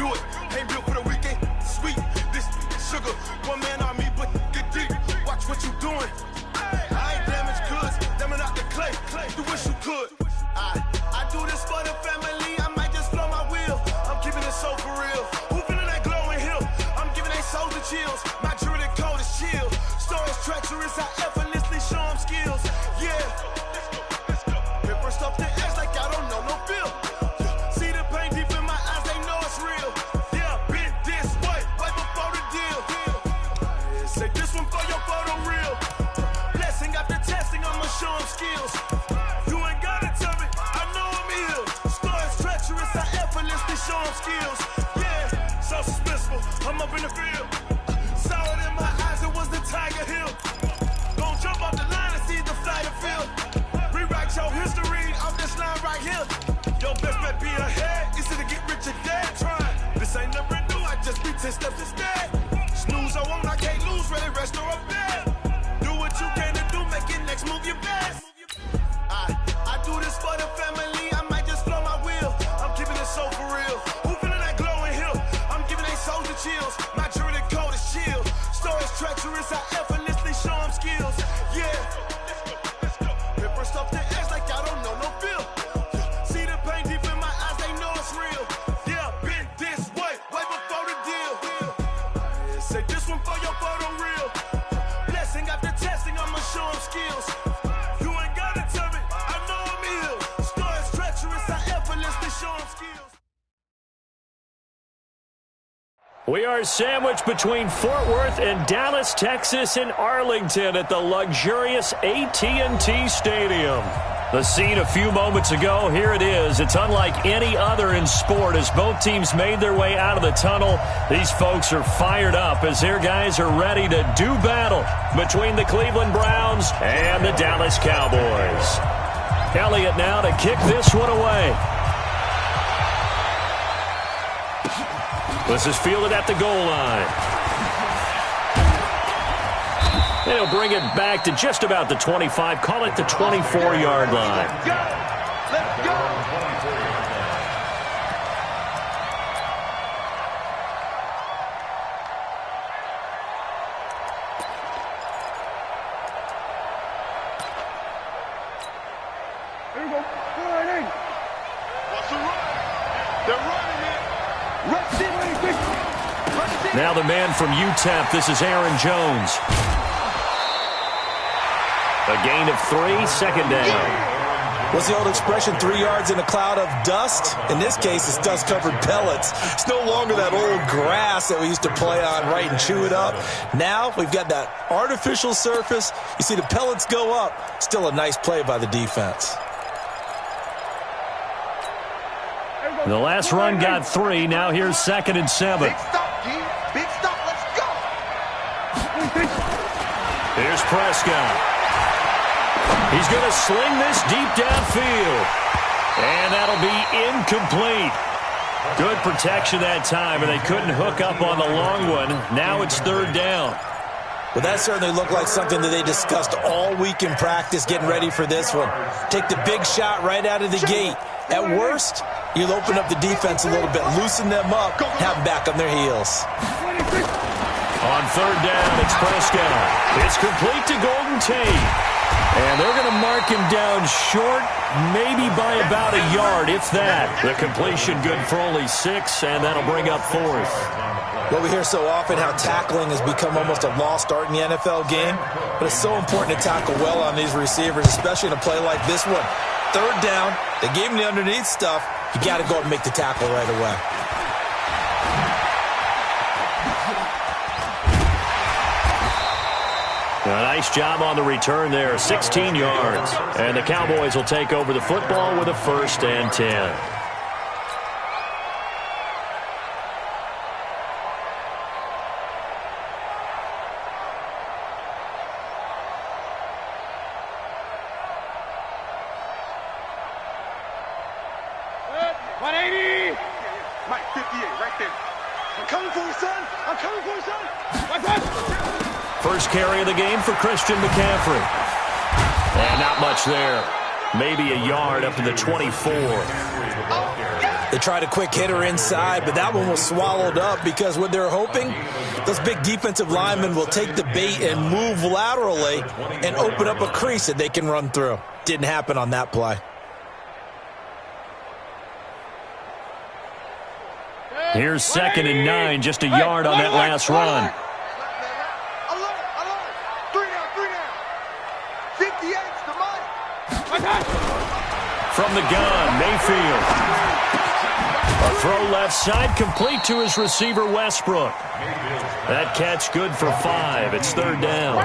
do it. Ain't built for the weekend. Sweet, this sugar. One man on me, but get deep. Watch what you doing. I ain't damaged goods. Damn it out the clay. You wish you could. I do this for the family. I might just blow my wheel. I'm keeping it so for real. Who feeling that glowing hill? I'm giving they souls the chills. My jewelry code is chill. Stories treacherous. I effortlessly show them skills. Yeah. Paper stuff the edge like I don't know no feel. See the pain deep in my eyes. They know it's real. Yeah, been this way before the deal. Say this one for your photo reel. Blessing after testing. I'ma show them skills. You ain't gotta tell me. I know I'm ill. Stories treacherous. I effortlessly show them skills. Yeah, so suspenseful. I'm up in the field. Saw it in my eyes. It was the Tiger Hill. Don't jump off the line and see the flight of field. Rewrite your history off this line right here. Your best bet be ahead. Easy to get rich or dead. Trying. This ain't never new. I just be 10 steps instead. Snooze I won't. I can't lose. Ready, rest or a bed. Do what you can to do. Make your next move your best. I do this for the family. I might just blow my wheel. I'm keeping it so for real. Who feeling that glowing hill? I'm giving they souls the chills. My jewelry code is chill. Stories treacherous. I effortlessly show them skills. Yeah. Paper stuff the edge like I don't know no feel. See the pain deep in my eyes. They know it's real. Yeah, been this way before the deal. Say this one for your photo reel. Blessing after testing. I'ma show them skills. You ain't gotta tell me. I know I'm ill. Stories treacherous. I effortlessly show them skills. We are sandwiched between Fort Worth and Dallas, Texas, in Arlington at the luxurious AT&T Stadium. The scene a few moments ago, here it is. It's unlike any other in sport as both teams made their way out of the tunnel. These folks are fired up as their guys are ready to do battle between the Cleveland Browns and the Dallas Cowboys. Elliott now to kick this one away. This is fielded at the goal line. And he'll bring it back to just about the 25. Call it the 24-yard line. Let's go. Here we go. Running. What's the run? They're running it. Now the man from UTEP, this is Aaron Jones. A gain of 3, second down. What's the old expression, 3 yards in a cloud of dust? In this case, it's dust-covered pellets. It's no longer that old grass that we used to play on, right, and chew it up. Now we've got that artificial surface. You see the pellets go up. Still a nice play by the defense. The last run got 3. Now here's 2nd and 7. Big stop, G. Big stop. Let's go. Here's Prescott. He's going to sling this deep downfield. And that'll be incomplete. Good protection that time, and they couldn't hook up on the long one. Now it's 3rd down. Well, that certainly looked like something that they discussed all week in practice, getting ready for this one. Take the big shot right out of the gate. At worst, you'll open up the defense a little bit, loosen them up, have them back on their heels. On 3rd down, it's Prescott. It's complete to Golden Tate. And they're going to mark him down short, maybe by about a yard, if that. The completion good for only 6, and that'll bring up 4th. Well, we hear so often how tackling has become almost a lost art in the NFL game, but it's so important to tackle well on these receivers, especially in a play like this one. 3rd down, they gave him the underneath stuff. You got to go up and make the tackle right away. A nice job on the return there, 16 yards. And the Cowboys will take over the football with a 1st and 10. Mike, 58, right there. I'm coming for you, son. I'm coming for you, son. First carry of the game for Christian McCaffrey. And not much there. Maybe a yard up to the 24. Oh, yeah. They tried a quick hitter inside, but that one was swallowed up because what they're hoping, those big defensive linemen will take the bait and move laterally and open up a crease that they can run through. Didn't happen on that play. Here's 2nd and 9, just a yard on that last run. From the gun, Mayfield. A throw left side, complete to his receiver, Westbrook. That catch good for 5. It's 3rd down.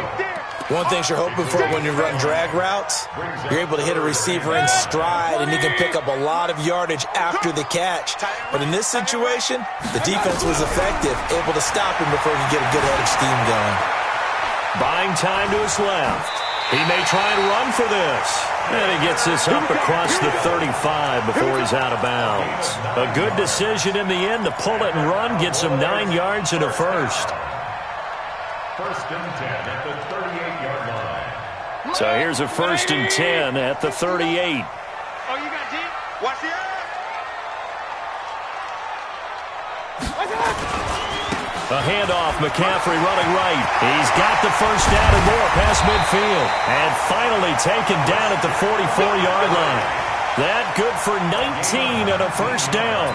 One thing you're hoping for when you run drag routes, you're able to hit a receiver in stride, and you can pick up a lot of yardage after the catch. But in this situation, the defense was effective, able to stop him before he could get a good head of steam going. Buying time to his left. He may try and run for this. And he gets this up across the 35 before he's out of bounds. A good decision in the end to pull it and run, gets him 9 yards and a first. 1st and 10 at the 38-yard line. So here's a 1st and 10 at the 38. Oh, you got deep? Watch the eye. A handoff, McCaffrey running right. He's got the first down and more past midfield. And finally taken down at the 44-yard line. That good for 19 and a first down.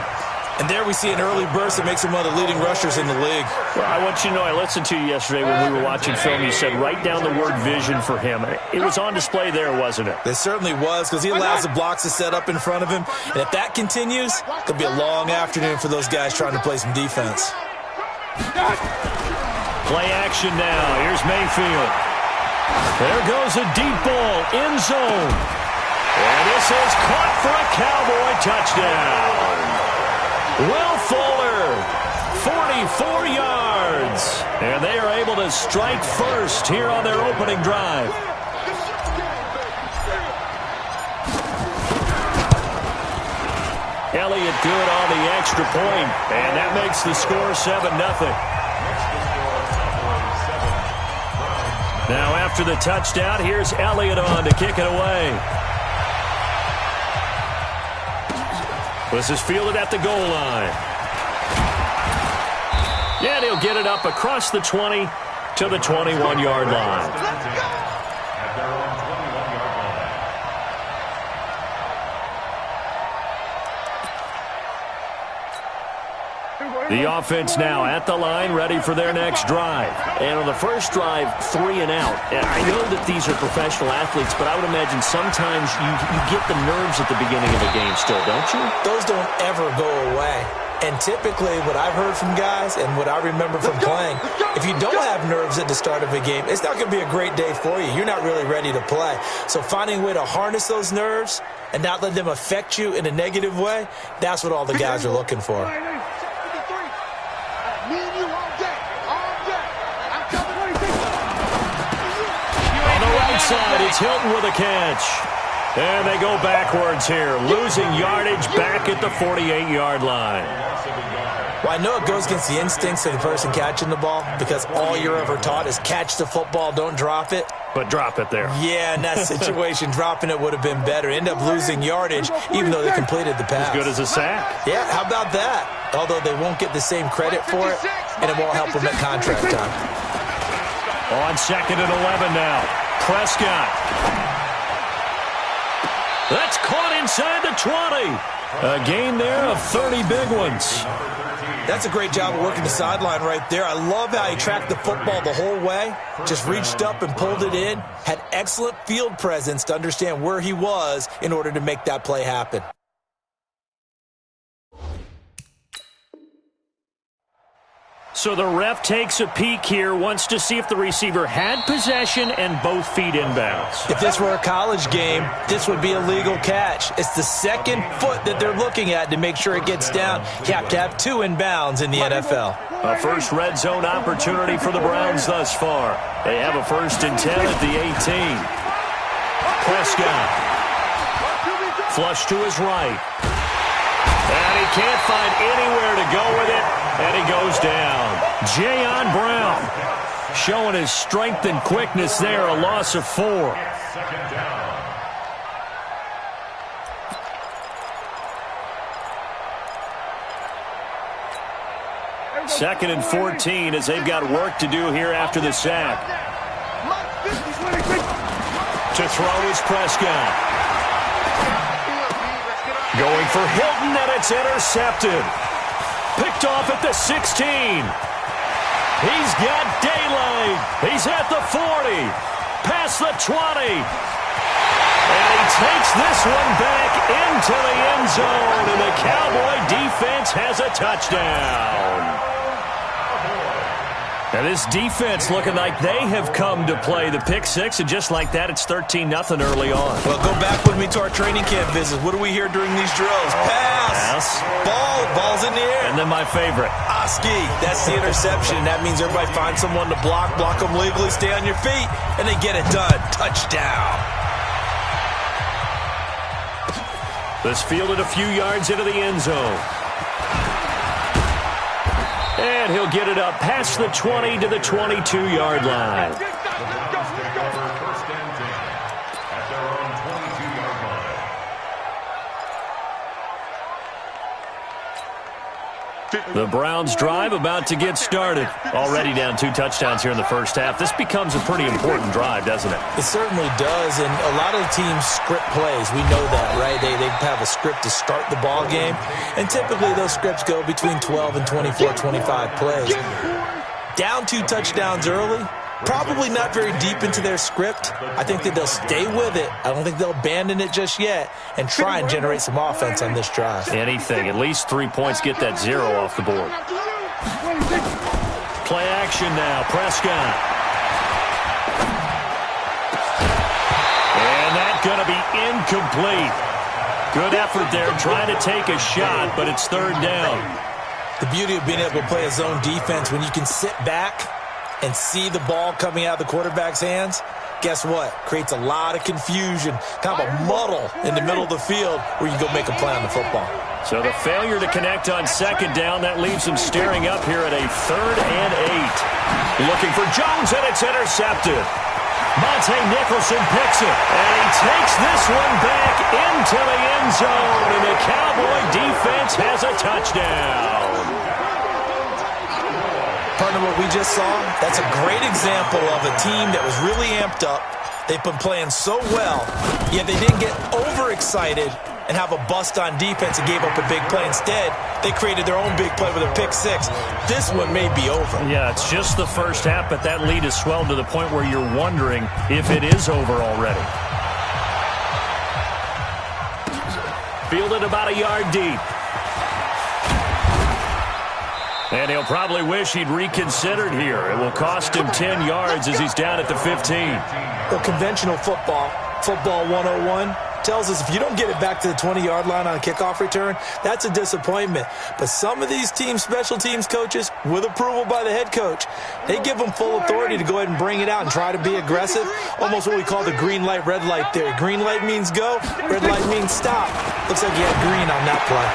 And there we see an early burst that makes him one of the leading rushers in the league. Well, I want you to know, I listened to you yesterday when we were watching film. You said write down the word vision for him. It was on display there, wasn't it? It certainly was, because he allows the blocks to set up in front of him. And if that continues, it could be a long afternoon for those guys trying to play some defense. Play action now. Here's Mayfield. There goes a deep ball, end zone. And this is caught for a Cowboy touchdown. Will Fuller, 44 yards. And they are able to strike first here on their opening drive. Elliott good on the extra point, and that makes the score 7-0. Now after the touchdown, here's Elliott on to kick it away. This is fielded at the goal line. And he'll get it up across the 20 to the 21-yard line. The offense now at the line, ready for their next drive. And on the first drive, 3 and out. And I know that these are professional athletes, but I would imagine sometimes you get the nerves at the beginning of a game still, don't you? Those don't ever go away. And typically what I've heard from guys and what I remember from playing, if you don't have nerves at the start of a game, it's not going to be a great day for you. You're not really ready to play. So finding a way to harness those nerves and not let them affect you in a negative way, that's what all the guys are looking for. Side, it's Hilton with a catch. And they go backwards here, losing yardage back at the 48-yard line. Well, I know it goes against the instincts of the person catching the ball because all you're ever taught is catch the football, don't drop it. But drop it there. Yeah, in that situation, dropping it would have been better. End up losing yardage even though they completed the pass. As good as a sack. Yeah, how about that? Although they won't get the same credit for it, and it won't help them at contract time. On 2nd and 11 now. Prescott. That's caught inside the 20. A gain there of 30 big ones. That's a great job of working the sideline right there. I love how he tracked the football the whole way. Just reached up and pulled it in. Had excellent field presence to understand where he was in order to make that play happen. So the ref takes a peek here, wants to see if the receiver had possession and both feet inbounds. If this were a college game, this would be a legal catch. It's the second foot that they're looking at to make sure it gets down. You have to have 2 inbounds in the NFL. A first red zone opportunity for the Browns thus far. They have a 1st and 10 at the 18. Prescott. Flush to his right. And he can't find anywhere to go with it. And he goes down. Jayon Brown showing his strength and quickness there. A loss of 4. 2nd and 14 as they've got work to do here after the sack. To throw is Prescott. Going for Hilton, and it's intercepted. Picked off at the 16. He's got daylight. He's at the 40. Past the 20. And he takes this one back into the end zone, and the Cowboy defense has a touchdown. And this defense looking like they have come to play the pick six, and just like that, it's 13-0 early on. Well, go back with me to our training camp visit. What do we hear during these drills? Pass. Ball's in the air. And then my favorite. Oski. That's the interception. That means everybody finds someone to block them legally, stay on your feet, and they get it done. Touchdown. This fielded a few yards into the end zone. And he'll get it up past the 20 to the 22-yard line. First and 10 at their own 22-yard line. The Browns drive about to get started. Already down 2 touchdowns here in the first half. This becomes a pretty important drive, doesn't it? It certainly does, and a lot of the teams script plays. We know that, right? They have a script to start the ball game, and typically those scripts go between 12 and 24, 25 plays. Down 2 touchdowns early, probably not very deep into their script. I think that they'll stay with it. I don't think they'll abandon it just yet and try and generate some offense on this drive. Anything. At least 3 points, get that 0 off the board. Play action now. Prescott. And that's going to be incomplete. Good effort there trying to take a shot, but it's 3rd down. The beauty of being able to play a zone defense when you can sit back and see the ball coming out of the quarterback's hands, guess what? Creates a lot of confusion, kind of a muddle in the middle of the field where you go make a play on the football. So the failure to connect on 2nd down, that leaves them staring up here at a 3rd and 8. Looking for Jones, and it's intercepted. Monte Nicholson picks it, and he takes this one back into the end zone, and the Cowboy defense has a touchdown. Partner, what we just saw, that's a great example of a team that was really amped up. They've been playing so well, yet they didn't get overexcited and have a bust on defense and gave up a big play. Instead, they created their own big play with a pick six. This one may be over. Yeah, it's just the first half, but that lead has swelled to the point where you're wondering if it is over already. Fielded about a yard deep. And he'll probably wish he'd reconsidered here. It will cost him 10 yards as he's down at the 15. Well, conventional football 101, tells us if you don't get it back to the 20-yard line on a kickoff return, that's a disappointment. But some of these teams, special teams coaches, with approval by the head coach, they give them full authority to go ahead and bring it out and try to be aggressive. Almost what we call the green light, red light theory. Green light means go, red light means stop. Looks like you had green on that play.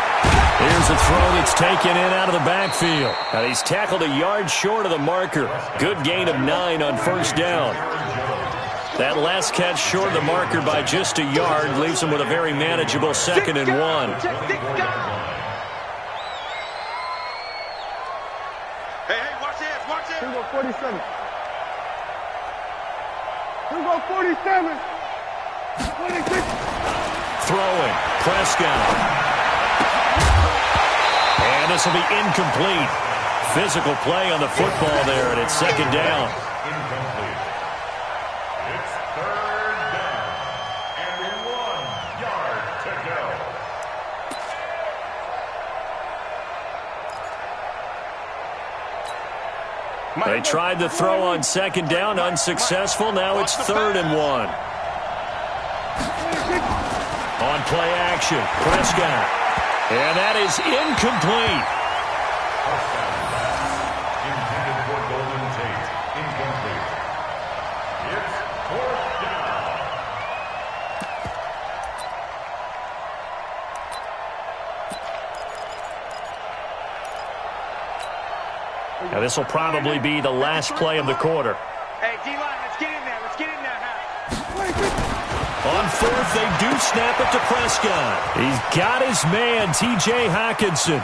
Here's a throw that's taken in out of the backfield. And he's tackled a yard short of the marker. Good gain of 9 on 1st down. That last catch short of the marker by just a yard leaves him with a very manageable 2nd and 1. Hey, watch this, watch this. Here we go, 47. Here we go, 47. 26. Throwing, Prescott. And this will be incomplete. Physical play on the football there, and it's 2nd down. Incomplete. It's 3rd down and 1 yard to go. They tried the throw on 2nd down, unsuccessful. Now it's 3rd and 1. On play action, Prescott. And that is incomplete. Intended for Golden Tate. Incomplete. It's 4th down. Now this will probably be the last play of the quarter. Hey, D-line, let's get in there. Let's get in there, On 4th, they do snap it to Prescott. He's got his man, T.J. Hockenson.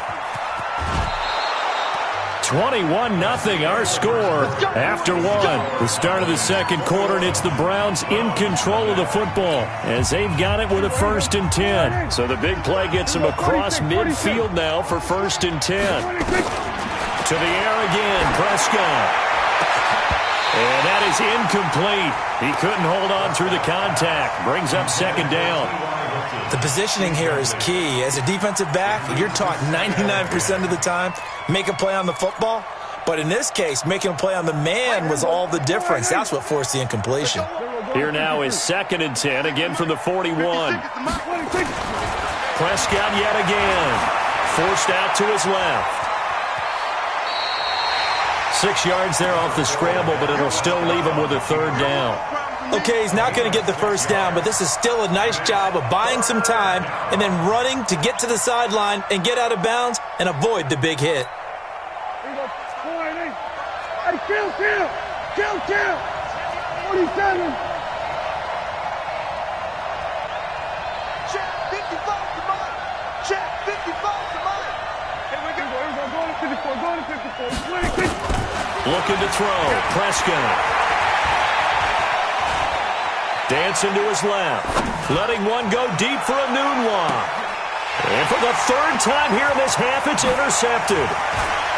21-0 our score after one. The start of the second quarter, and it's the Browns in control of the football as they've got it with a 1st and 10. So the big play gets them across midfield now for 1st and 10. To the air again, Prescott. And that is incomplete. He couldn't hold on through the contact. Brings up 2nd down. The positioning here is key. As a defensive back, you're taught 99% of the time, make a play on the football. But in this case, making a play on the man was all the difference. That's what forced the incompletion. Here now is 2nd and 10, again from the 41. Prescott yet again. Forced out to his left. 6 yards there off the scramble, but it'll still leave him with a 3rd down. Okay, he's not going to get the 1st down, but this is still a nice job of buying some time and then running to get to the sideline and get out of bounds and avoid the big hit. Hey, kill! 47! Check 55 to mine. Check 55 to mine. Here we go. Go to 54. Looking to throw. Prescott. Dancing to his left. Letting one go deep for a Nunwa. And for the 3rd time here in this half, it's intercepted.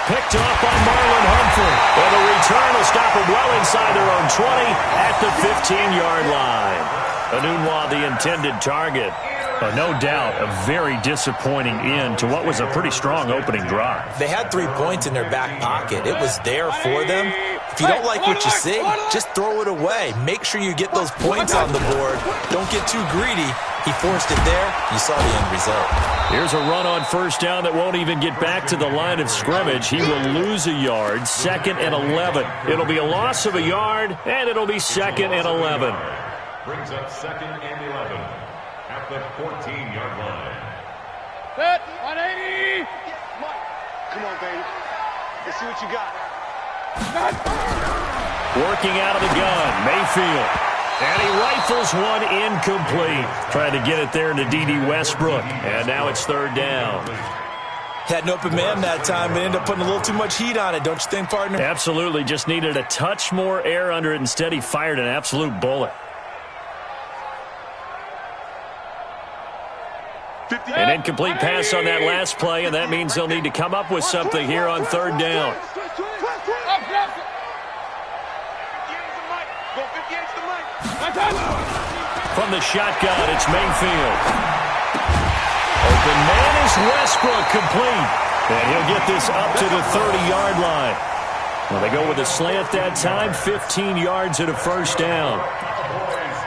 Picked off by Marlon Humphrey. And the return will stop them well inside their own 20 at the 15-yard line. Nunwa, the intended target. No doubt a very disappointing end to what was a pretty strong opening drive. They had 3 points in their back pocket. It was there for them. If you don't like what you see, just throw it away. Make sure you get those points on the board. Don't get too greedy. He forced it there. You saw the end result. Here's a run on 1st down that won't even get back to the line of scrimmage. He will lose a yard. 2nd and 11. It'll be a loss of a yard, and it'll be 2nd and 11. Brings up 2nd and 11 at the 14-yard line. Set, 180! Come on, baby. Let's see what you got. Working out of the gun, Mayfield. And he rifles one incomplete. Trying to get it there to D.D. Westbrook. And now it's 3rd down. Had an open man that time, but ended up putting a little too much heat on it, don't you think, partner? Absolutely. Just needed a touch more air under it. Instead, he fired an absolute bullet. An incomplete pass on that last play, and that means they'll need to come up with something here on 3rd down. From the shotgun, it's Mayfield. Open man is Westbrook, complete. And he'll get this up to the 30-yard line. Well, they go with a slant that time, 15 yards and a 1st down.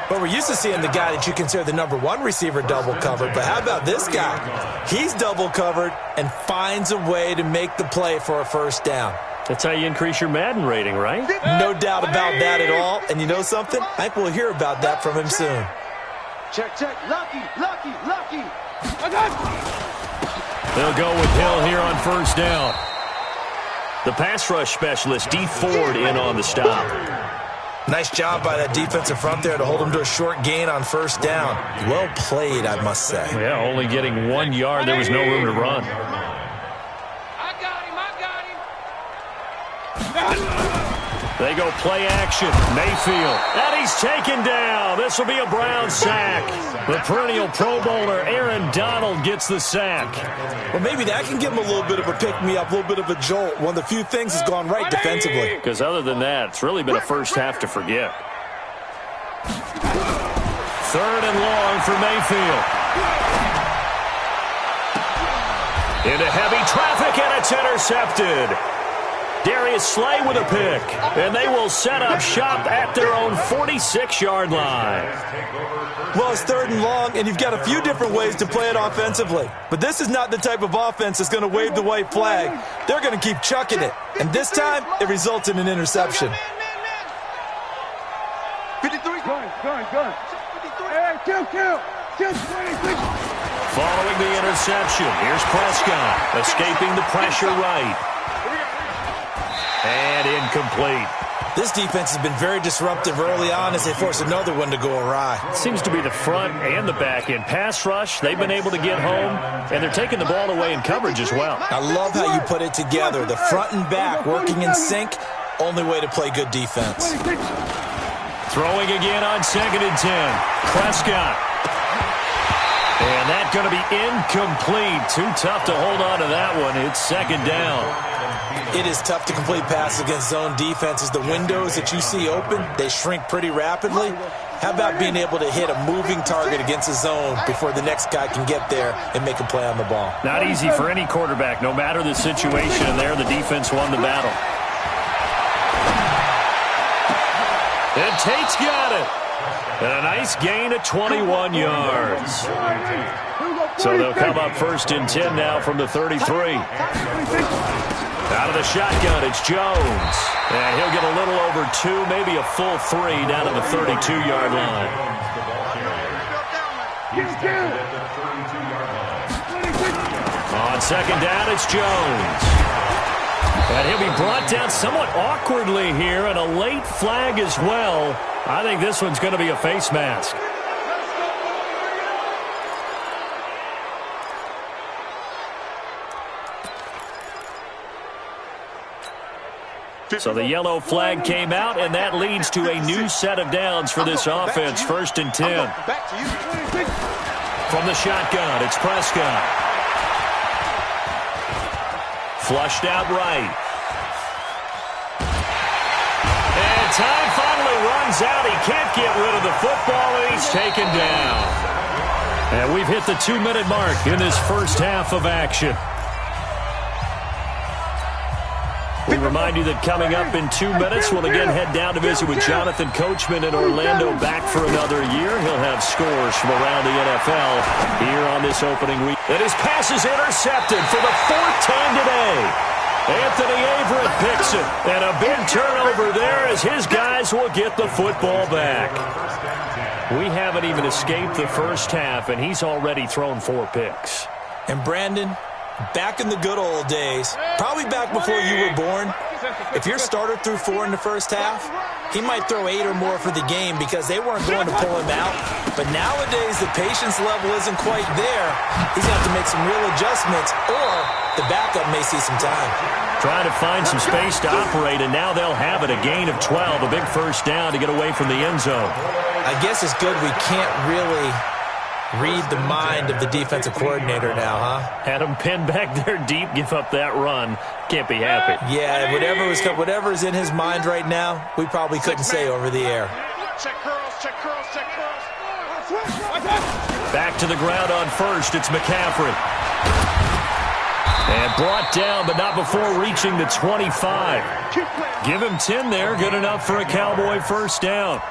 But we're used to seeing the guy that you consider the #1 receiver double covered. But how about this guy? He's double covered and finds a way to make the play for a 1st down. That's how you increase your Madden rating, right? No doubt about that at all. And you know something? I think we'll hear about that from him soon. Check. Lucky. They'll go with Hill here on 1st down. The pass rush specialist, D. Ford, in on the stop. Nice job by that defensive front there to hold him to a short gain on 1st down. Well played, I must say. Yeah, only getting 1 yard. There was no room to run. I got him. They go play action. Mayfield. And he's taken down. This will be a Brown sack. The perennial Pro Bowler, Aaron Donald, gets the sack. Well, maybe that can give him a little bit of a pick-me-up, a little bit of a jolt. One of the few things has gone right defensively. Because other than that, it's really been a first half to forget. 3rd and long for Mayfield. Into heavy traffic, and it's intercepted. Darius Slay with a pick, and they will set up shop at their own 46-yard line. Well, it's 3rd and long, and you've got a few different ways to play it offensively. But this is not the type of offense that's going to wave the white flag. They're going to keep chucking it. And this time, it results in an interception. 53. Gun. Hey, kill. Following the interception, here's Prescott, escaping the pressure right. And incomplete. This defense has been very disruptive early on as they force another one to go awry. Seems to be the front and the back end. Pass rush, they've been able to get home, and they're taking the ball away in coverage as well. I love how you put it together. The front and back working in sync, only way to play good defense. Throwing again on 2nd and 10. Prescott. And that's going to be incomplete. Too tough to hold on to that one. It's 2nd down. It is tough to complete passes against zone defenses. The windows that you see open, they shrink pretty rapidly. How about being able to hit a moving target against a zone before the next guy can get there and make a play on the ball? Not easy for any quarterback, no matter the situation. And there, the defense won the battle. And Tate's got it. And a nice gain of 21 yards. So they'll come up 1st and 10 now from the 33. Out of the shotgun, it's Jones. And he'll get a little over 2, maybe a full 3 down to the 32-yard line. On 2nd down, it's Jones. And he'll be brought down somewhat awkwardly here, and a late flag as well. I think this one's going to be a face mask. So the yellow flag came out, and that leads to a new set of downs for this offense. 1st and 10. From the shotgun, it's Prescott. Flushed out right. And time finally runs out. He can't get rid of the football, and he's taken down. And we've hit the 2-minute mark in this first half of action. We remind you that coming up in 2 minutes, we'll again head down to visit with Jonathan Coachman in Orlando, back for another year. He'll have scores from around the NFL here on this opening week. And his pass is intercepted for the 4th time today. Anthony Averett picks it, and a big turnover there as his guys will get the football back. We haven't even escaped the first half, and he's already thrown 4 picks. And Brandon, back in the good old days, probably back before you were born, if your starter threw 4 in the first half, he might throw 8 or more for the game because they weren't going to pull him out. But nowadays, the patience level isn't quite there. He's got to make some real adjustments, or the backup may see some time. Trying to find some space to operate, and now they'll have it. A gain of 12, a big first down to get away from the end zone. I guess it's good we can't really read the mind of the defensive coordinator now, huh? Had him pinned back there deep, give up that run. Can't be happy. Yeah, whatever is in his mind right now, we probably couldn't say over the air. Check curls, check curls, check curls. Back to the ground on 1st, it's McCaffrey. And brought down, but not before reaching the 25. Give him 10 there, good enough for a Cowboy first down.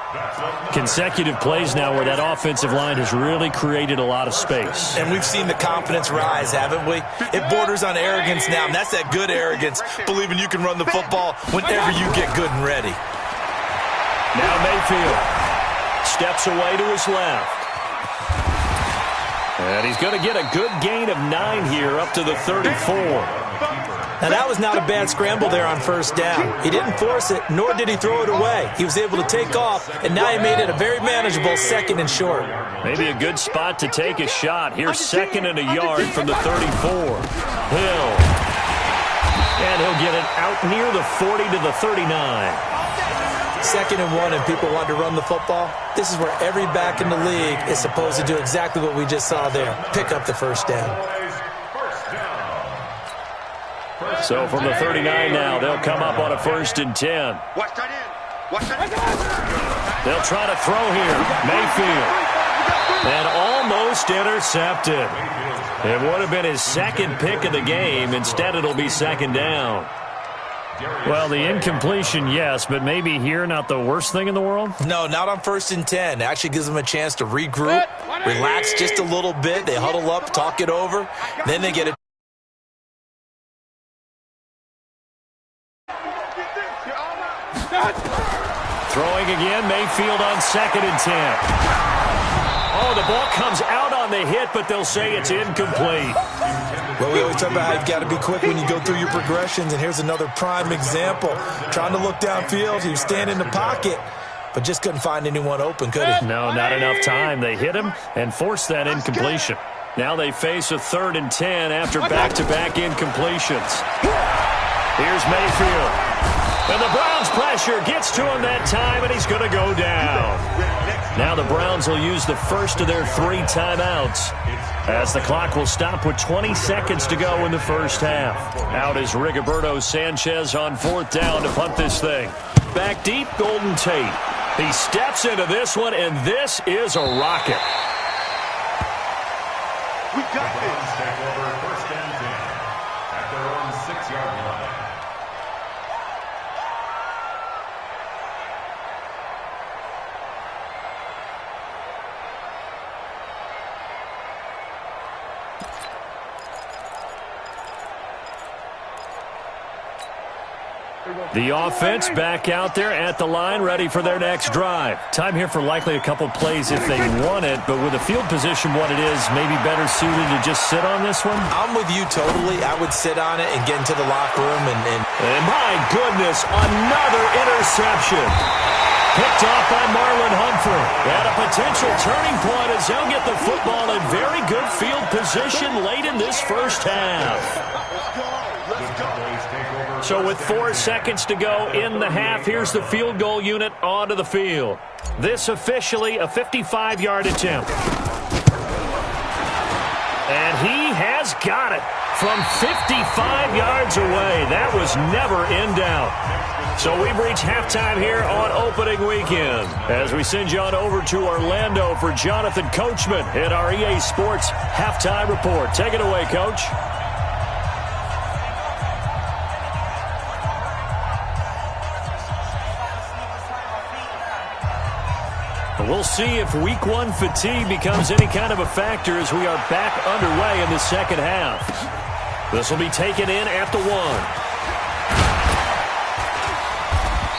Consecutive plays now where that offensive line has really created a lot of space. And we've seen the confidence rise, haven't we? It borders on arrogance now, and that's that good arrogance, believing you can run the football whenever you get good and ready. Now Mayfield steps away to his left. And he's going to get a good gain of 9 here up to the 34. Now, that was not a bad scramble there on 1st down. He didn't force it, nor did he throw it away. He was able to take off, and now he made it a very manageable 2nd and short. Maybe a good spot to take a shot. Here's 2nd and a yard from the 34. Hill. And he'll get it out near the 40 to the 39. 2nd and 1, and people want to run the football. This is where every back in the league is supposed to do exactly what we just saw there. Pick up the first down. So from the 39 now, they'll come up on a 1st and 10. Watch that in. Watch that in. They'll try to throw here. Mayfield. And almost intercepted. It would have been his 2nd pick of the game. Instead, it'll be 2nd down. Well, the incompletion, yes, but maybe here not the worst thing in the world? No, not on 1st and 10. It actually gives them a chance to regroup, relax just a little bit. They huddle up, talk it over. Then they get it. Throwing again, Mayfield on 2nd and 10. Oh, the ball comes out on the hit, but they'll say it's incomplete. Well, we always talk about how you've got to be quick when you go through your progressions, and here's another prime example. Trying to look downfield, he was standing in the pocket, but just couldn't find anyone open, could he? No, not enough time. They hit him and forced that incompletion. Now they face a 3rd and 10 after back-to-back incompletions. Here's Mayfield. And the Browns' pressure gets to him that time, and he's going to go down. Now the Browns will use the first of their 3 timeouts, as the clock will stop with 20 seconds to go in the first half. Out is Rigoberto Sanchez on 4th down to punt this thing. Back deep, Golden Tate. He steps into this one, and this is a rocket. We got this. Take over 1st and 10 at their own 6-yard line. The offense back out there at the line, ready for their next drive. Time here for likely a couple plays if they want it, but with the field position what it is, maybe better suited to just sit on this one? I'm with you totally. I would sit on it and get into the locker room. And my goodness, another interception. Picked off by Marlon Humphrey. At a potential turning point as he'll get the football in very good field position late in this first half. So with 4 seconds to go in the half, here's the field goal unit onto the field. This officially a 55-yard attempt. And he has got it from 55 yards away. That was never in doubt. So we've reached halftime here on opening weekend as we send you on over to Orlando for Jonathan Coachman in our EA Sports Halftime Report. Take it away, Coach. We'll see if Week 1 fatigue becomes any kind of a factor as we are back underway in the second half. This will be taken in at the 1.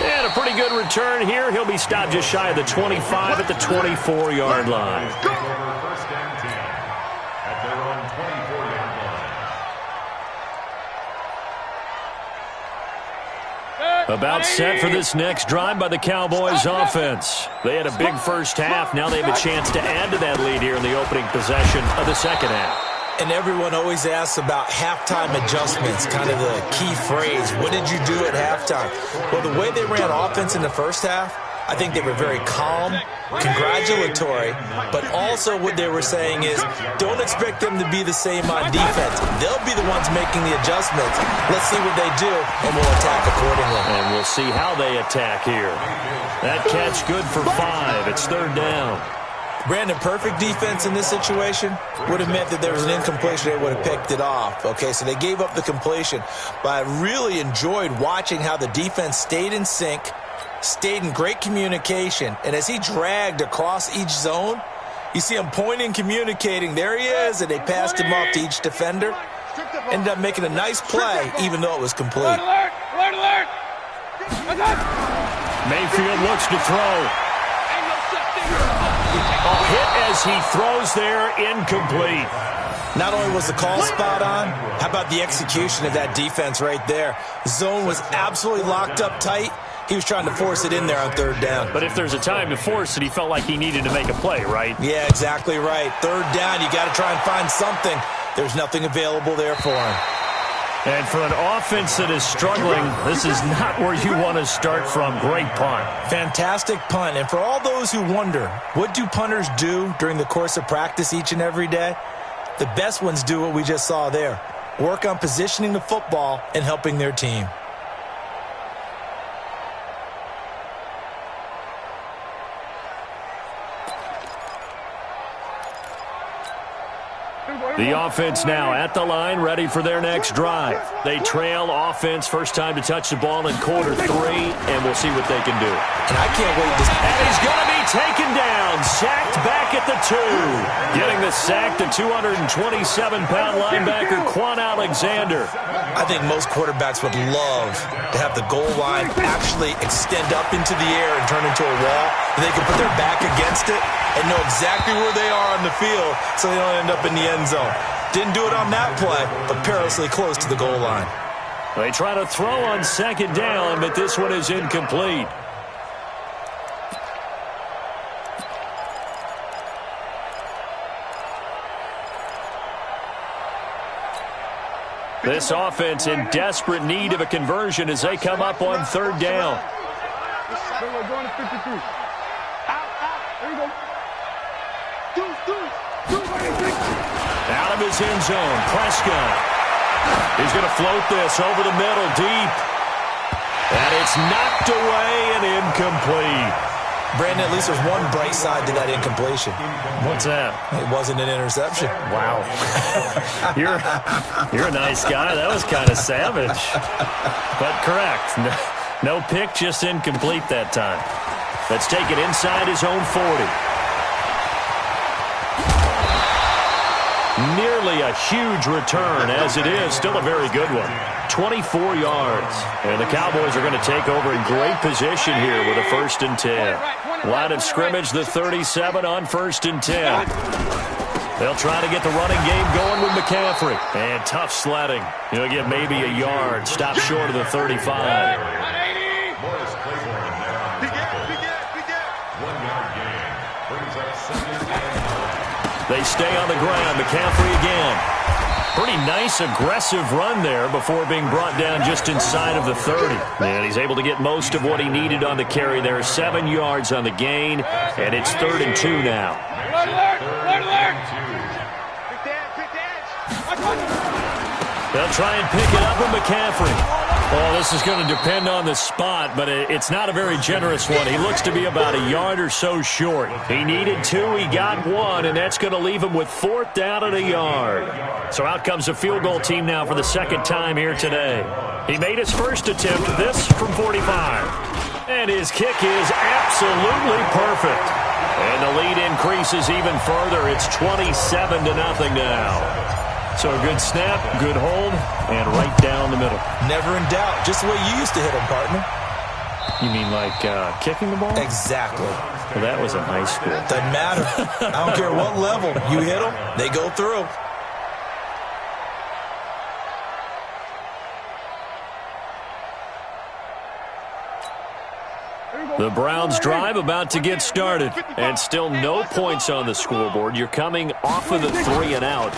And a pretty good return here. He'll be stopped just shy of the 25 at the 24-yard line. Take over 1st and 10 at their own 24-yard line. About set for this next drive by the Cowboys offense. They had a big first half. Now they have a chance to add to that lead here in the opening possession of the second half. And everyone always asks about halftime adjustments, kind of the key phrase. What did you do at halftime? Well, the way they ran offense in the first half, I think they were very calm, congratulatory, but also what they were saying is don't expect them to be the same on defense. They'll be the ones making the adjustments. Let's see what they do, and we'll attack accordingly. And we'll see how they attack here. That catch good for 5. It's 3rd down. Brandon, perfect defense in this situation would have meant that there was an incompletion. They would have picked it off. Okay, so they gave up the completion. But I really enjoyed watching how the defense stayed in sync, stayed in great communication, and as he dragged across each zone, you see him pointing, communicating. There he is, and they passed him off to each defender. Ended up making a nice play, even though it was complete. Alert! Alert! Alert! Mayfield looks to throw. A hit as he throws there, incomplete. Not only was the call spot on, how about the execution of that defense right there? The zone was absolutely locked up tight. He was trying to force it in there on 3rd down. But if there's a time to force it, he felt like he needed to make a play, right? Yeah, exactly right. 3rd down, you got to try and find something. There's nothing available there for him. And for an offense that is struggling, this is not where you want to start from. Great punt. Fantastic punt. And for all those who wonder, what do punters do during the course of practice each and every day? The best ones do what we just saw there. Work on positioning the football and helping their team. The offense now at the line, ready for their next drive. They trail offense, first time to touch the ball in quarter 3, and we'll see what they can do. And I can't wait to... And he's going to be taken down, sacked back at the 2. Getting the sack, the 227-pound linebacker, Quan Alexander. I think most quarterbacks would love to have the goal line actually extend up into the air and turn into a wall, and they can put their back against it and know exactly where they are on the field so they don't end up in the end zone. Didn't do it on that play, but perilously close to the goal line. They try to throw on second down, but this one is incomplete. This offense in desperate need of a conversion as they come up on third down. Going to 53. Out. There you go. Out of his end zone, Prescott. He's going to float this over the middle, deep. And it's knocked away and incomplete. Brandon, at least there's one bright side to that incompletion. What's that? It wasn't an interception. Wow. You're a nice guy. That was kind of savage. But correct. No pick, just incomplete that time. Let's take it inside his own 40. Nearly a huge return as it is. Still a very good one. 24 yards. And the Cowboys are going to take over in great position here with a 1st and 10. Line of scrimmage, the 37 on 1st and 10. They'll try to get the running game going with McCaffrey. And tough sledding. He'll get maybe a yard. Stop short of the 35. They stay on the ground. McCaffrey again. Pretty nice, aggressive run there before being brought down just inside of the 30. And he's able to get most of what he needed on the carry there. 7 yards on the gain, and it's 3rd and 2 now. They'll try and pick it up with McCaffrey. Well, this is going to depend on the spot, but it's not a very generous one. He looks to be about a yard or so short. He needed 2, he got 1, and that's going to leave him with 4th down and a yard. So out comes a field goal team now for the 2nd time here today. He made his first attempt, this from 45. And his kick is absolutely perfect. And the lead increases even further. It's 27-0 now. So a good snap, good hold, and right down the middle. Never in doubt. Just the way you used to hit them, partner. You mean like kicking the ball? Exactly. Well, that was in high school. Doesn't matter. I don't care what level. You hit them, they go through. The Browns drive about to get started. And still no points on the scoreboard. You're coming off of the 3 and out.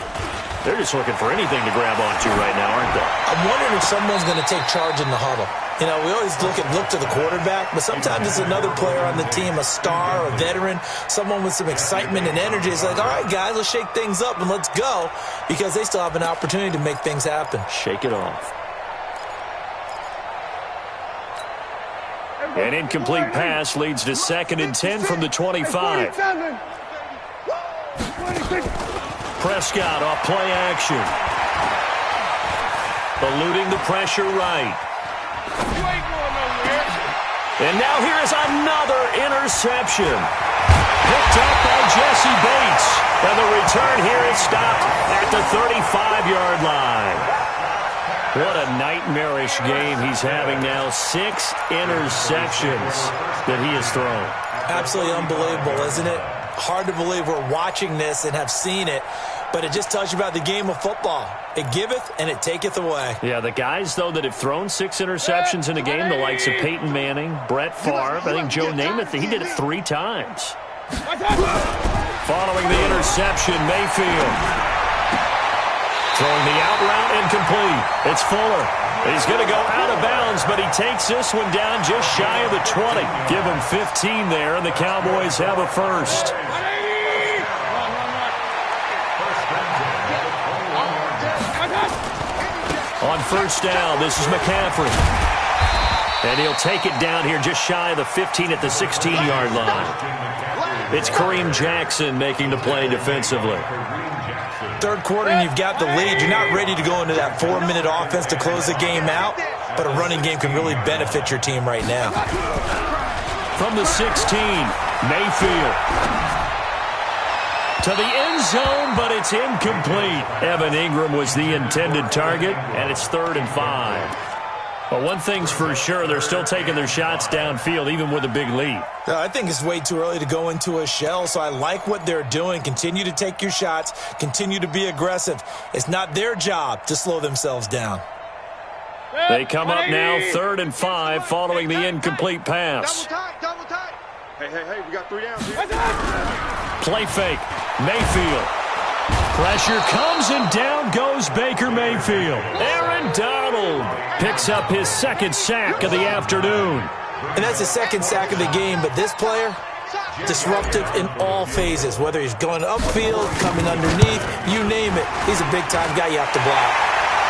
They're just looking for anything to grab onto right now, aren't they? I'm wondering if someone's going to take charge in the huddle. You know, we always look to the quarterback, but sometimes it's another player on the team, a star, a veteran, someone with some excitement and energy. It's like, all right, guys, let's shake things up and let's go, because they still have an opportunity to make things happen. Shake it off. An incomplete pass leads to 2nd and 10 from the 25. Prescott off play action. Eluding the pressure right. And now here is another interception. Picked up by Jesse Bates. And the return here is stopped at the 35-yard line. What a nightmarish game he's having now. 6 interceptions that he has thrown. Absolutely unbelievable, isn't it? Hard to believe we're watching this and have seen it, but it just tells you about the game of football. It giveth and it taketh away. Yeah, the guys, though, that have thrown 6 interceptions in a game, the likes of Peyton Manning, Brett Favre, I think Joe Namath, he did it 3 times. Following the interception, Mayfield. Throwing the out route incomplete. It's Fuller. He's going to go out of bounds, but he takes this one down just shy of the 20. Give him 15 there, and the Cowboys have a first. On first down, this is McCaffrey. And he'll take it down here just shy of the 15 at the 16-yard line. It's Kareem Jackson making the play defensively. Third quarter and you've got the lead. You're not ready to go into that 4-minute offense to close the game out, but a running game can really benefit your team right now. From the 16, Mayfield. To the end zone, but it's incomplete. Evan Ingram was the intended target, and it's 3rd and 5. Well, one thing's for sure, they're still taking their shots downfield, even with a big lead. I think it's way too early to go into a shell, so I like what they're doing. Continue to take your shots. Continue to be aggressive. It's not their job to slow themselves down. They come up now 3rd and 5 following the incomplete pass. Double tight. Hey, we got 3 downs here. Play fake. Mayfield. Pressure comes and down goes Baker Mayfield. Aaron Donald picks up his 2nd sack of the afternoon. And that's his 2nd sack of the game, but this player, disruptive in all phases, whether he's going upfield, coming underneath, you name it. He's a big-time guy you have to block.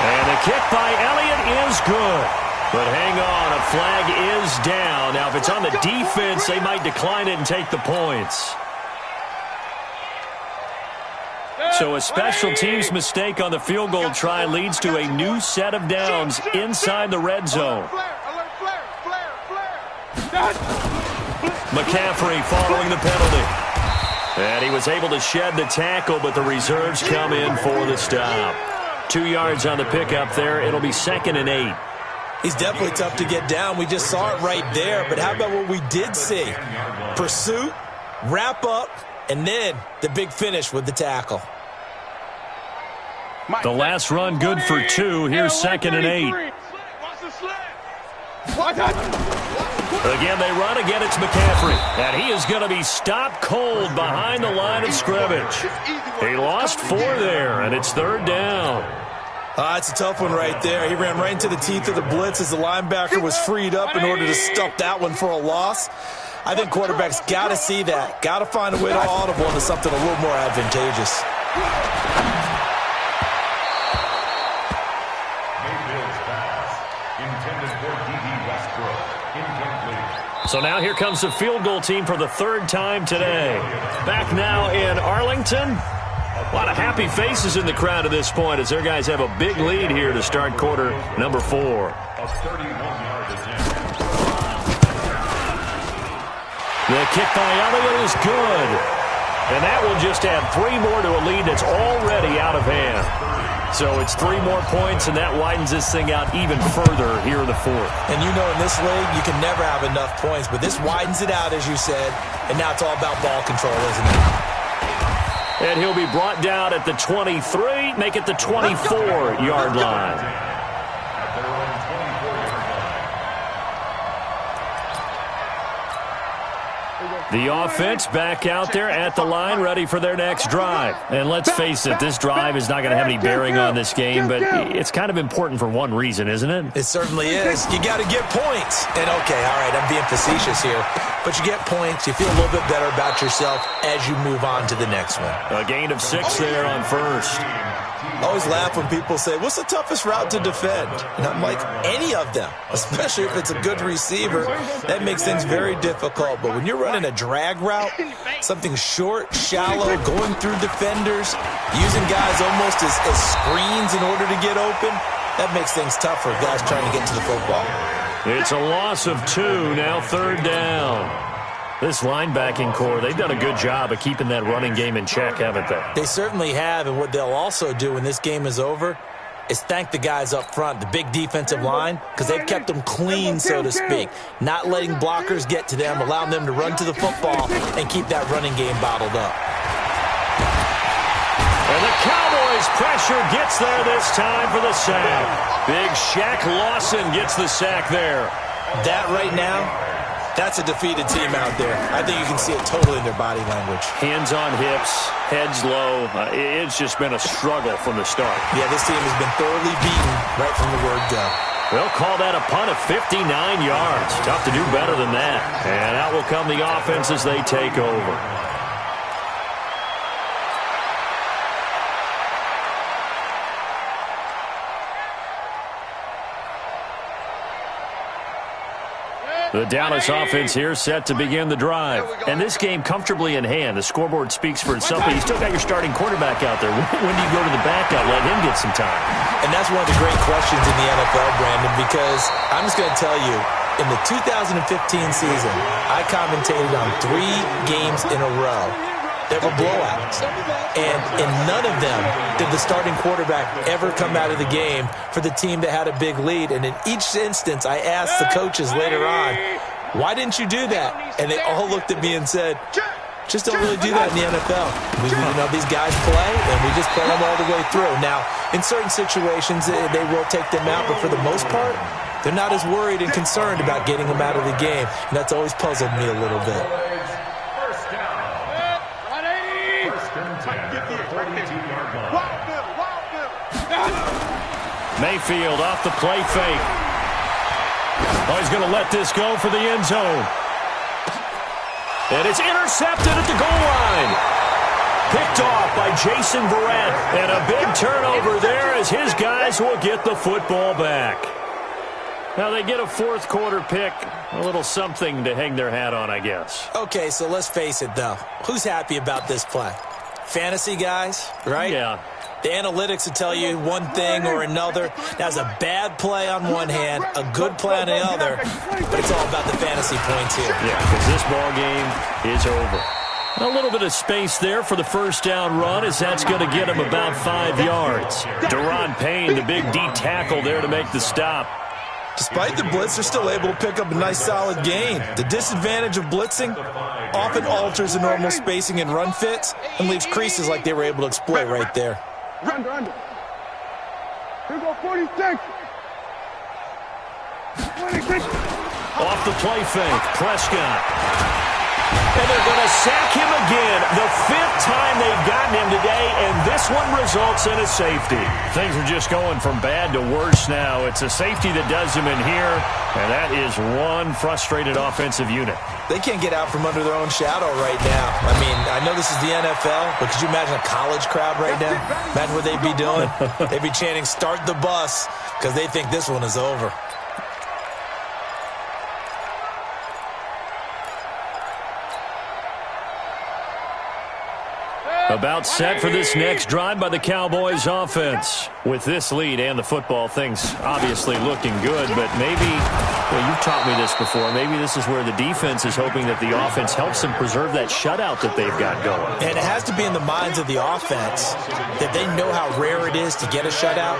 And the kick by Elliott is good. But hang on, a flag is down. Now, if it's on the defense, they might decline it and take the points. So a special teams mistake on the field goal try leads to a new set of downs inside the red zone. McCaffrey following the penalty. And he was able to shed the tackle, but the reserves come in for the stop. 2 yards on the pickup there. It'll be 2nd and 8. He's definitely tough to get down. We just saw it right there. But how about what we did see? Pursuit, wrap up, and then the big finish with the tackle. The last run good for 2. Here's 2nd and 8. Again, they run. Again, it's McCaffrey. And he is going to be stopped cold behind the line of scrimmage. He lost 4 there, and it's 3rd down. It's a tough one right there. He ran right into the teeth of the blitz as the linebacker was freed up in order to stuff that one for a loss. I think quarterbacks got to see that. Got to find a way to audible into something a little more advantageous. So now here comes the field goal team for the 3rd time today. Back now in Arlington. A lot of happy faces in the crowd at this point as their guys have a big lead here to start quarter number 4. The kick by Elliott is good. And that will just add 3 more to a lead that's already out of hand. So it's 3 more points, and that widens this thing out even further here in the 4th. And you know in this league, you can never have enough points, but this widens it out, as you said, and now it's all about ball control, isn't it? And he'll be brought down at the 23, make it the 24-yard line. The offense back out there at the line, ready for their next drive. And let's face it, this drive is not going to have any bearing on this game, but it's kind of important for one reason, isn't it? It certainly is. You got to get points. And, okay, all right, I'm being facetious here, but you get points, you feel a little bit better about yourself as you move on to the next one. A gain of 6 there on 1st. I always laugh when people say, what's the toughest route to defend? And I'm like, any of them, especially if it's a good receiver. That makes things very difficult. But when you're running a drag route, something short, shallow, going through defenders, using guys almost as screens in order to get open, that makes things tough for guys trying to get to the football. It's a loss of 2, now 3rd down. This linebacking core, they've done a good job of keeping that running game in check, haven't they? They certainly have, and what they'll also do when this game is over is thank the guys up front, the big defensive line, because they've kept them clean, so to speak, not letting blockers get to them, allowing them to run to the football and keep that running game bottled up. And the Cowboys' pressure gets there this time for the sack. Big Shaq Lawson gets the sack there. That right now, that's a defeated team out there. I think you can see it totally in their body language. Hands on hips, heads low. It's just been a struggle from the start. Yeah, this team has been thoroughly beaten right from the word go. They'll call that a punt of 59 yards. Tough to do better than that. And out will come the offense as they take over. The Dallas offense here set to begin the drive. And this game comfortably in hand. The scoreboard speaks for itself, but you still got your starting quarterback out there. When do you go to the backup, let him get some time? And that's one of the great questions in the NFL, Brandon, because I'm just going to tell you, in the 2015 season, I commentated on 3 games in a row They were blowouts. And in none of them did the starting quarterback ever come out of the game for the team that had a big lead. And in each instance, I asked the coaches later on, why didn't you do that? And they all looked at me and said, just don't really do that in the NFL. These guys play, and we just play them all the way through. Now, in certain situations, they will take them out, but for the most part, they're not as worried and concerned about getting them out of the game. And that's always puzzled me a little bit. First down. First and 10 at the 42-yard line. Mayfield off the play fake. Oh, he's going to let this go for the end zone. And it's intercepted at the goal line. Picked off by Jason Verrett. And a big turnover there as his guys will get the football back. Now they get a fourth quarter pick. A little something to hang their hat on, I guess. Okay, so let's face it, though. Who's happy about this play? Fantasy guys, right? Yeah. The analytics will tell you one thing or another. That's a bad play on one hand, a good play on the other, but it's all about the fantasy points here. Yeah, because this ball game is over. A little bit of space there for the first down run, as that's going to get him about 5 yards. Deron Payne, the big D tackle there to make the stop. Despite the blitz, they're still able to pick up a nice solid gain. The disadvantage of blitzing often alters the normal spacing and run fits and leaves creases like they were able to exploit right there. Under. Here go 46. 26. Off the play fake, Prescott. And they're going to sack him again. The 5th time they've gotten him today, and this one results in a safety. Things are just going from bad to worse now. It's a safety that does them in here, and that is one frustrated offensive unit. They can't get out from under their own shadow right now. I mean, I know this is the NFL, but could you imagine a college crowd right now? Imagine what they'd be doing. They'd be chanting, "Start the bus," because they think this one is over. About set for this next drive by the Cowboys offense. With this lead and the football, things obviously looking good, but maybe, well, you've taught me this before, maybe this is where the defense is hoping that the offense helps them preserve that shutout that they've got going. And it has to be in the minds of the offense that they know how rare it is to get a shutout.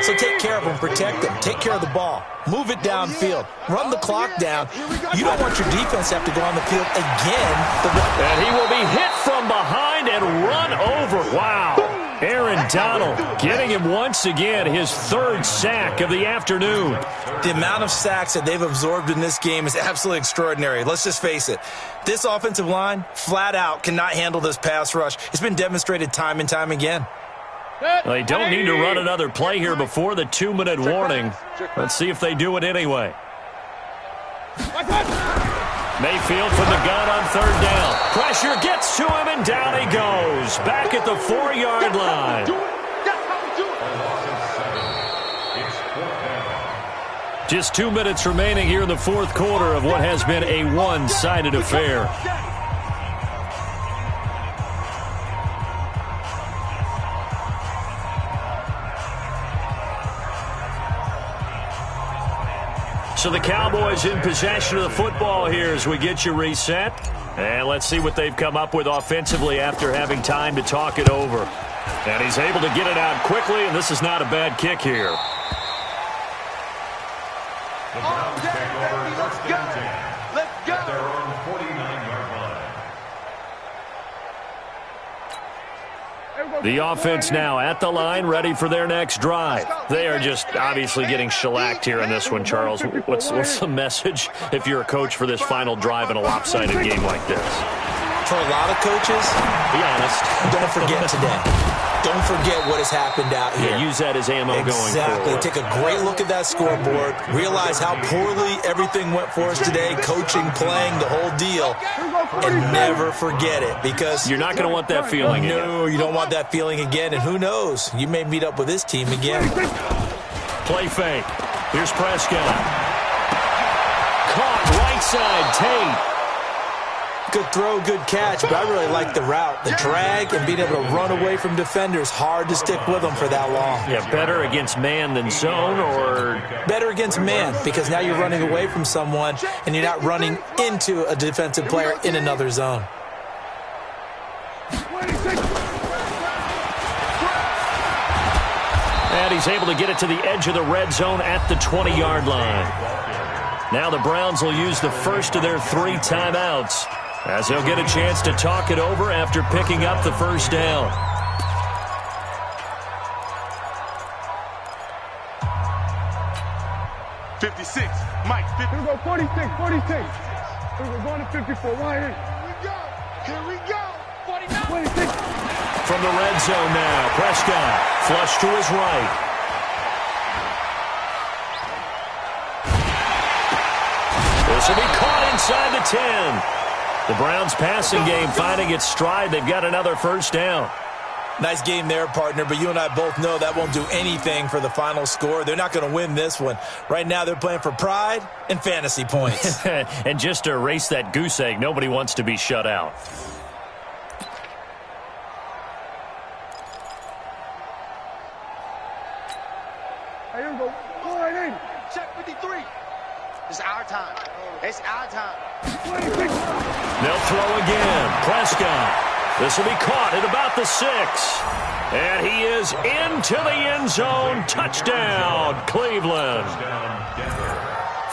So take care of them, protect them, take care of the ball, move it downfield, run the clock down. You don't want your defense to have to go on the field again. And he will be hit from behind and run over. Wow. Aaron Donald getting him once again, his 3rd sack of the afternoon. The amount of sacks that they've absorbed in this game is absolutely extraordinary. Let's just face it. This offensive line, flat out, cannot handle this pass rush. It's been demonstrated time and time again. They don't need to run another play here before the 2-minute warning. Let's see if they do it anyway. Mayfield from the gun on 3rd down. Pressure gets to him, and down he goes. Back at the 4-yard line. Just 2 minutes remaining here in the 4th quarter of what has been a one-sided affair. So the Cowboys in possession of the football here as we get you reset. And let's see what they've come up with offensively after having time to talk it over. And he's able to get it out quickly, and this is not a bad kick here. The Browns take over 1st and 10. Let's go. At their own 49-yard line. The offense now at the line, ready for their next drive. They are just obviously getting shellacked here in this one, Charles. What's the message if you're a coach for this final drive in a lopsided game like this? For a lot of coaches, be honest, don't forget today. Don't forget what has happened out here. Yeah, use that as ammo going forward. Exactly. Take a great look at that scoreboard. Realize how poorly everything went for us today, coaching, playing, the whole deal. And never forget it, because you're not going to want that feeling again. No, you don't want that feeling again. And who knows? You may meet up with this team again. Play fake. Here's Prescott. Caught right side, Tate. Good throw, good catch, but I really like the route. The drag and being able to run away from defenders, hard to stick with them for that long. Yeah, better against man than zone, or? Better against man, because now you're running away from someone and you're not running into a defensive player in another zone. And he's able to get it to the edge of the red zone at the 20-yard line. Now the Browns will use the first of their 3 timeouts, as they'll get a chance to talk it over after picking up the first down. Mike, here we go, 46. We're going to 54. Why ain't? Here we go. 49. 26. From the red zone now, Prescott flush to his right. This will be caught inside the 10. The Browns passing game finding its stride. They've got another first down. Nice game there, partner, but you and I both know that won't do anything for the final score. They're not going to win this one. Right now they're playing for pride and fantasy points. And just to erase that goose egg, nobody wants to be shut out. Here we go. All right, in. Check 53. It's our time. It's our time. 26. They'll throw again. Prescott. This will be caught at about the 6. And he is into the end zone. Touchdown, Cleveland.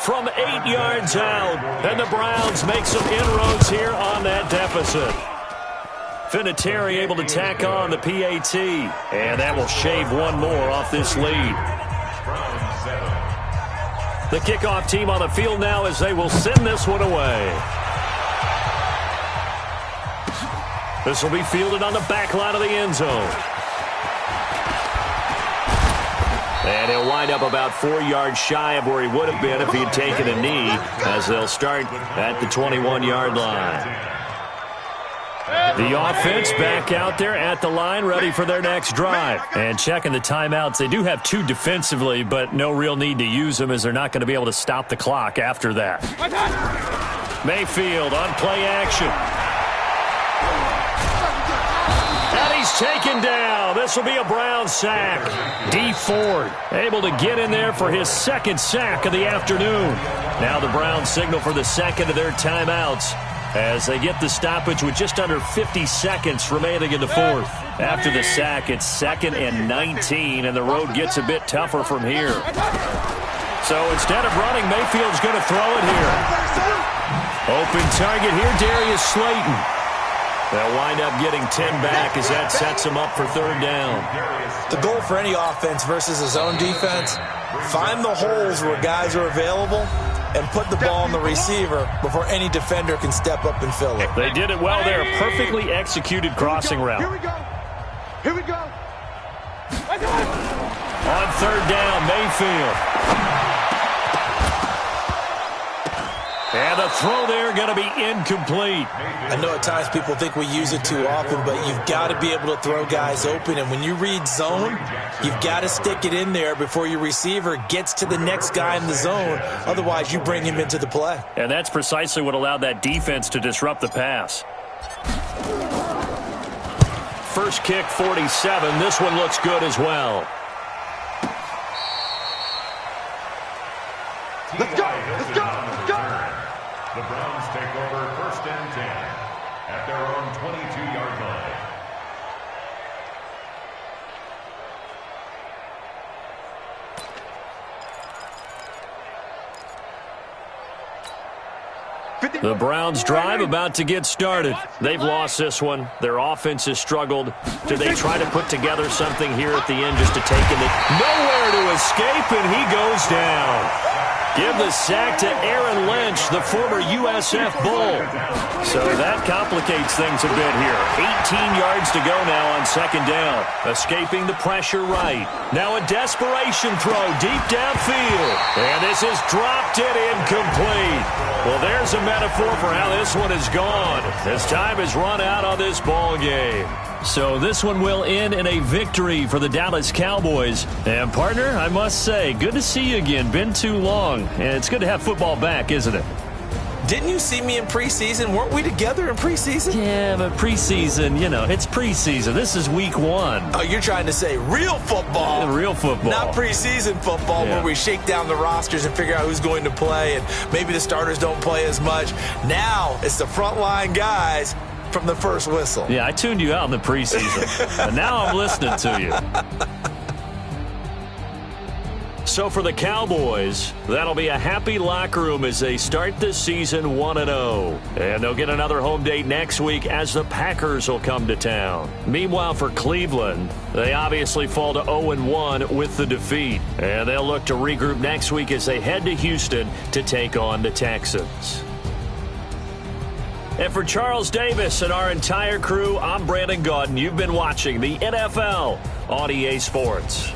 From 8 yards out. And the Browns make some inroads here on that deficit. Vinatieri able to tack on the PAT. And that will shave one more off this lead. The kickoff team on the field now as they will send this one away. This will be fielded on the back line of the end zone. And he'll wind up about 4 yards shy of where he would have been if he'd taken a knee, as they'll start at the 21-yard line. The offense back out there at the line, ready for their next drive. And checking the timeouts, they do have 2 defensively, but no real need to use them as they're not going to be able to stop the clock after that. Mayfield on play action. And he's taken down. This will be a Brown sack. D. Ford able to get in there for his 2nd sack of the afternoon. Now the Browns signal for the 2nd of their timeouts as they get the stoppage with just under 50 seconds remaining in the 4th. After the sack, it's 2nd and 19, and the road gets a bit tougher from here. So instead of running, Mayfield's going to throw it here. Open target here, Darius Slayton. They'll wind up getting 10 back as that sets them up for 3rd down. The goal for any offense versus a zone defense, find the holes where guys are available and put the ball on the receiver before any defender can step up and fill it. They did it well there. Perfectly executed crossing route. Here we go. Here we go. On 3rd down, Mayfield. And the throw there going to be incomplete. I know at times people think we use it too often, but you've got to be able to throw guys open. And when you read zone, you've got to stick it in there before your receiver gets to the next guy in the zone. Otherwise, you bring him into the play. And that's precisely what allowed that defense to disrupt the pass. First kick, 47. This one looks good as well. Let's go. Let's go. Let's go. The Browns take over 1st and 10 at their own 22-yard line. The Browns drive about to get started. They've lost this one. Their offense has struggled. Do they try to put together something here at the end just to take it? Nowhere to escape, and he goes down. Give the sack to Aaron Lynch, the former USF Bull. So that complicates things a bit here. 18 yards to go now on 2nd down. Escaping the pressure right. Now a desperation throw deep downfield. And this is dropped it incomplete. Well, there's a metaphor for how this one is gone. As time has run out on this ball game. So this one will end in a victory for the Dallas Cowboys. And, partner, I must say, good to see you again. Been too long. And it's good to have football back, isn't it? Didn't you see me in preseason? Weren't we together in preseason? Yeah, but preseason, you know, it's preseason. This is week 1. Oh, you're trying to say real football. Real football. Not preseason football where we shake down the rosters and figure out who's going to play, and maybe the starters don't play as much. Now it's the frontline guys from the first whistle. Yeah, I tuned you out in the preseason. And now I'm listening to you. So for the Cowboys, that'll be a happy locker room as they start the season 1-0. And they'll get another home date next week as the Packers will come to town. Meanwhile, for Cleveland, they obviously fall to 0-1 with the defeat. And they'll look to regroup next week as they head to Houston to take on the Texans. And for Charles Davis and our entire crew, I'm Brandon Gaudin. You've been watching the NFL on EA Sports.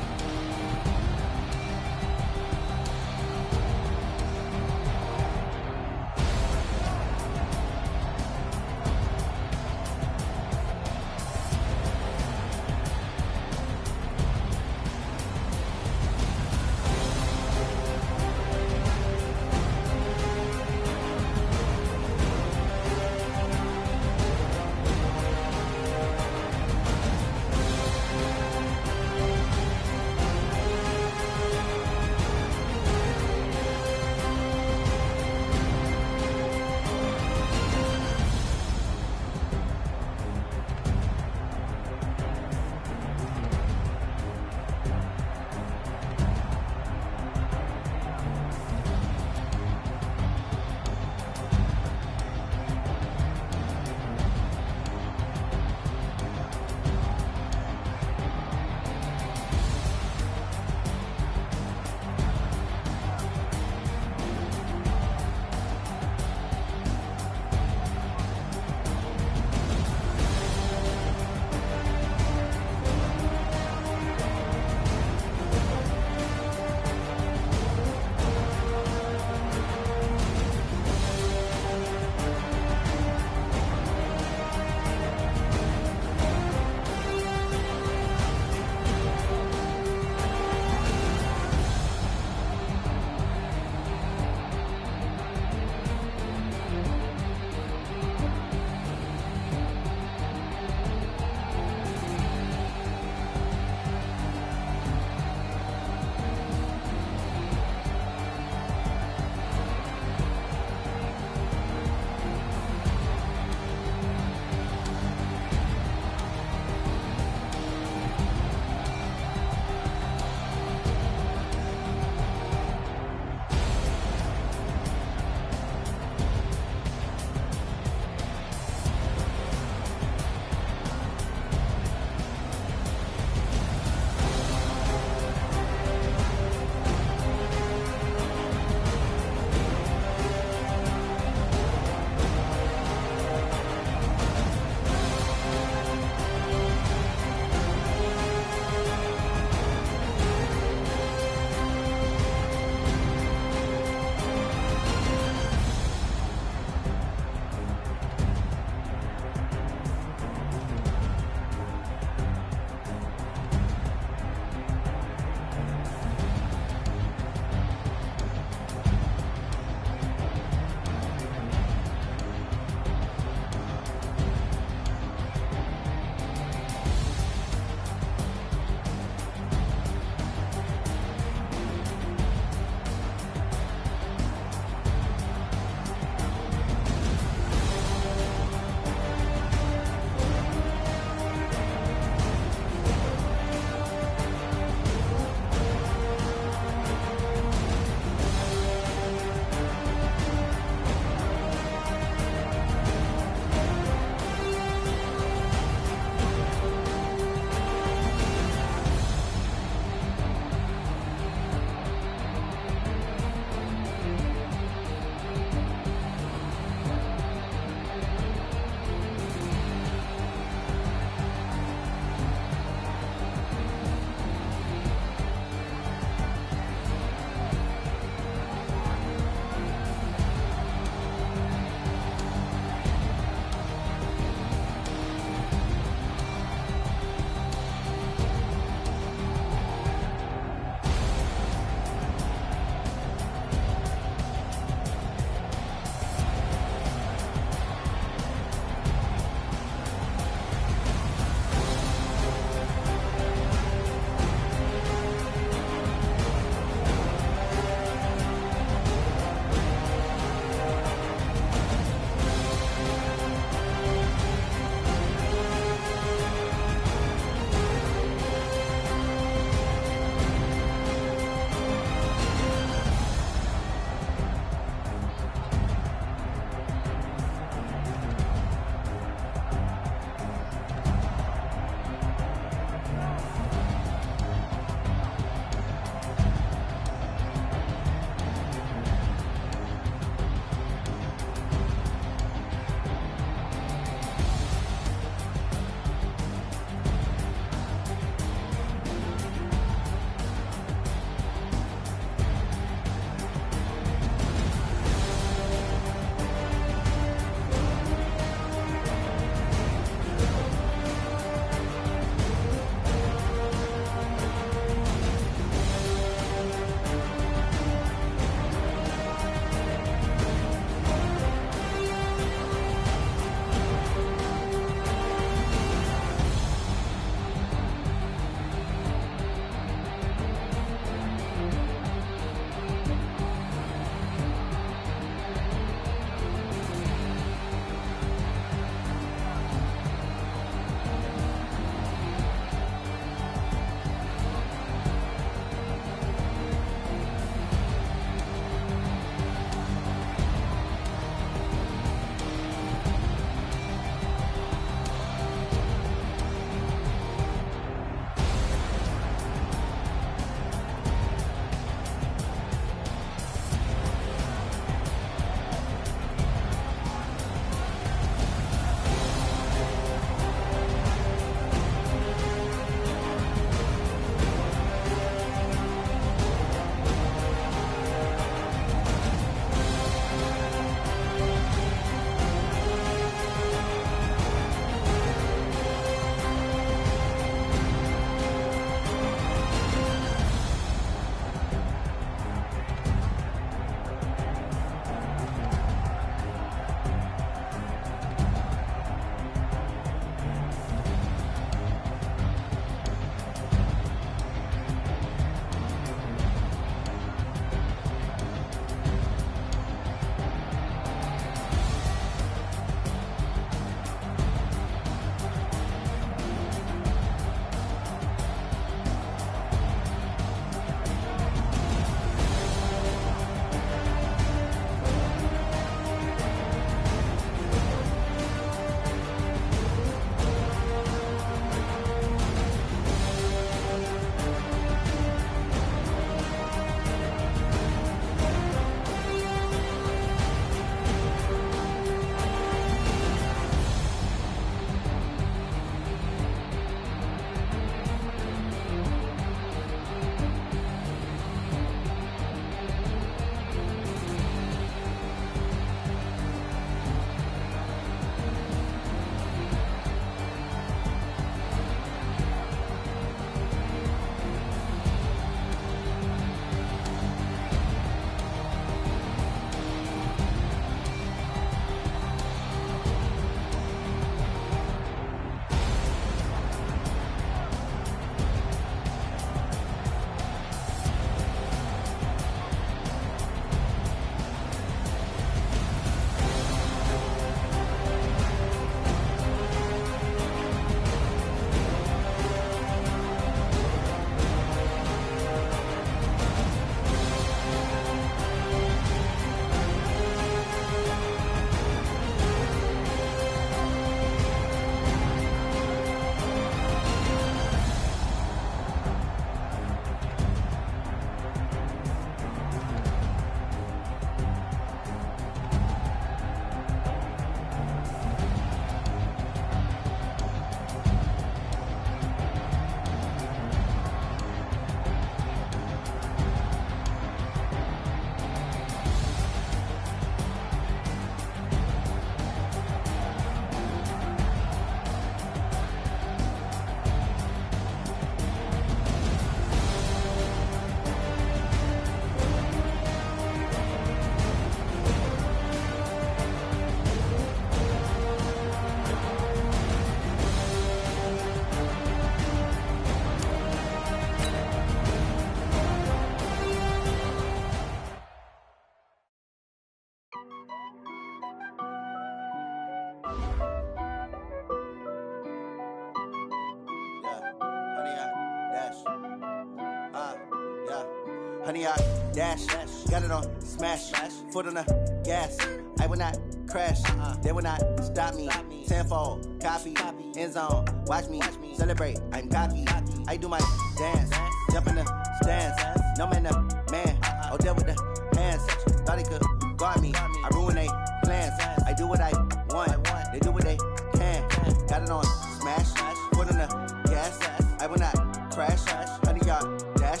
honey yard, dash, got it on, smash, foot on the gas. I will not crash, they will not stop me. Tenfold, copy, end zone, watch me celebrate. I'm cocky, I do my dance, jump in the stands. No man, man, oh, there with the hands. Thought he could guard me, I ruin they plans. I do what I want, they do what they can. Got it on, smash, foot on the gas. I will not crash, honey yard, dash,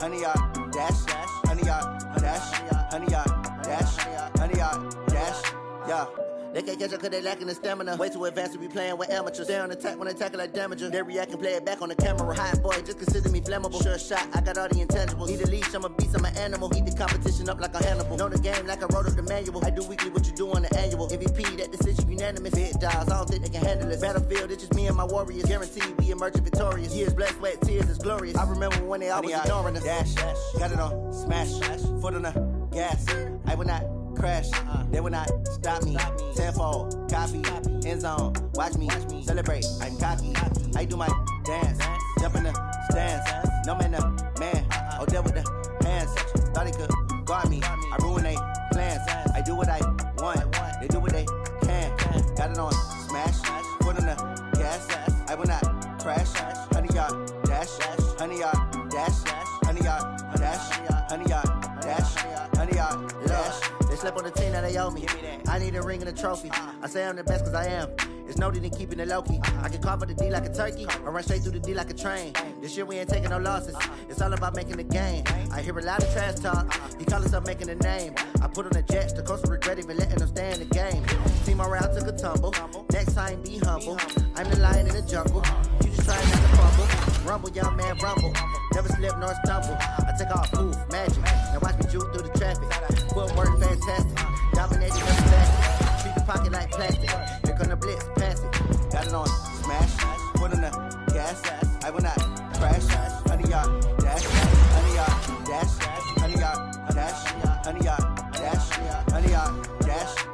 honey yard, dash, honey yard, dash, honey yard, dash, honey yard, dash, yeah. They can't catch up cause they lacking the stamina. Way too advanced to be playing with amateurs. Stay on attack when they tackle like damager. They react and play it back on the camera. Hot boy, just consider me flammable. Sure shot, I got all the intangibles. Need a leash, I'm a beast, I'm an animal. Eat the competition up like a Hannibal. Know the game like I wrote up the manual. I do weekly what you do on the annual. MVP, that decision unanimous. Big dials, I don't think they can handle this. Battlefield, it's just me and my warriors. Guaranteed we emerge victorious. Years, blood, sweat, tears, it's glorious. I remember when they always ignoring us. Dash, got it on, smash, foot on the gas. I will not crash, they will not stop me. Tenfold, copy, end zone, watch me celebrate. I'm cocky, I do my dance, jump in the stands. No man, man, oh, there with the hands. Thought he could guard me, I ruin they plans. I do what I want, they do what they can. Got it on, smash, foot on the gas. I will not crash, honey yard, dash, honey yard, dash, honey yard, dash, honey yard, dash, honey yard, dash. They slept on the team that they owe me. I need a ring and a trophy. I say I'm the best cause I am. It's no need in keeping it low-key. I can carve up the D like a turkey or run straight through the D like a train. This year we ain't taking no losses. It's all about making the game. I hear a lot of trash talk. He call himself making a name. I put on the Jets. The coach will regret even letting them stay in the game. Team morale took a tumble. Next time be humble. I'm the lion in the jungle. You just trying not to fumble. Rumble, young man, rumble. Never slip nor stumble. I take off, move, magic. Now watch me juke through the traffic. Footwork fantastic. Dominating every basket. Treat the pocket like plastic. Here come the blitz, pass it. Got it on, smash. Foot on the gas. I will not crash. Honey yard, dash. Honey yard, dash. Honey yard, dash. Honey yard, dash. Honey yard, dash.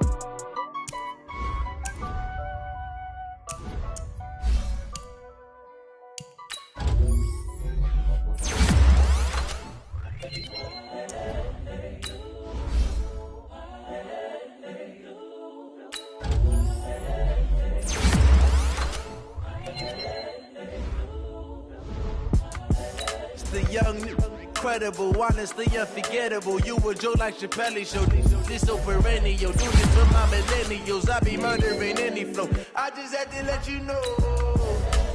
The young, incredible, honestly unforgettable. You a joke like Chappelle show. This so perennial. Do this for my millennials. I be murdering any flow. I just had to let you know.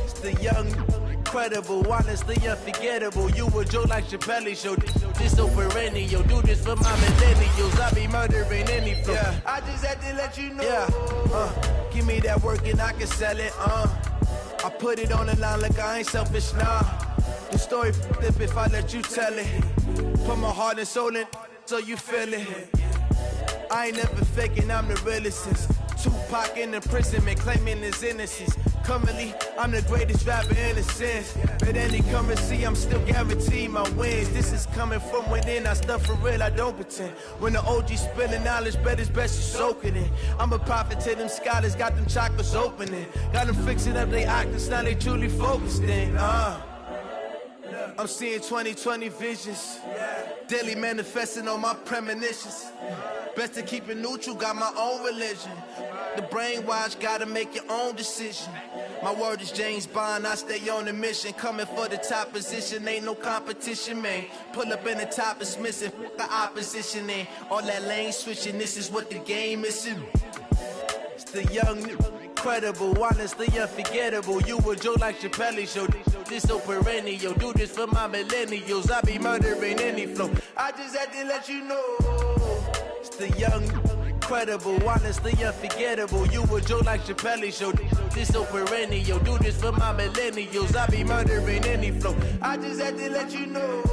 It's the young, incredible, honestly unforgettable. You a joke like Chappelle show. This so perennial. Do this for my millennials. I be murdering any flow. Yeah. I just had to let you know. Yeah. Give me that work and I can sell it. I put it on the line like I ain't selfish, nah. The story flip if I let you tell it. Put my heart and soul in so you feel it. I ain't never faking, I'm the realest since Tupac in imprisonment, claiming his innocence. Currently, I'm the greatest rapper in a sense. But any currency, I'm still guaranteed my wins. This is coming from within, I stuff for real, I don't pretend. When the OG spilling knowledge, bet it's best you soak it in. I'm a prophet to them scholars, got them chakras opening. Got them fixing up they octaves, now they truly focused in. I'm seeing 2020 visions. Daily manifesting on my premonitions. Best to keep it neutral, got my own religion. The brainwash, gotta make your own decision. My word is James Bond, I stay on a mission. Coming for the top position, ain't no competition, man. Pull up in the top is missing, the opposition in. All that lane switching, this is what the game is. It's the young, incredible, honestly unforgettable. You a joke like Chappelle show. This so perennial. Do this for my millennials. I be murdering any flow. I just had to let you know. It's the young, incredible, honestly unforgettable. You a joke like Chappelle show. This so perennial. Do this for my millennials. I be murdering any flow. I just had to let you know.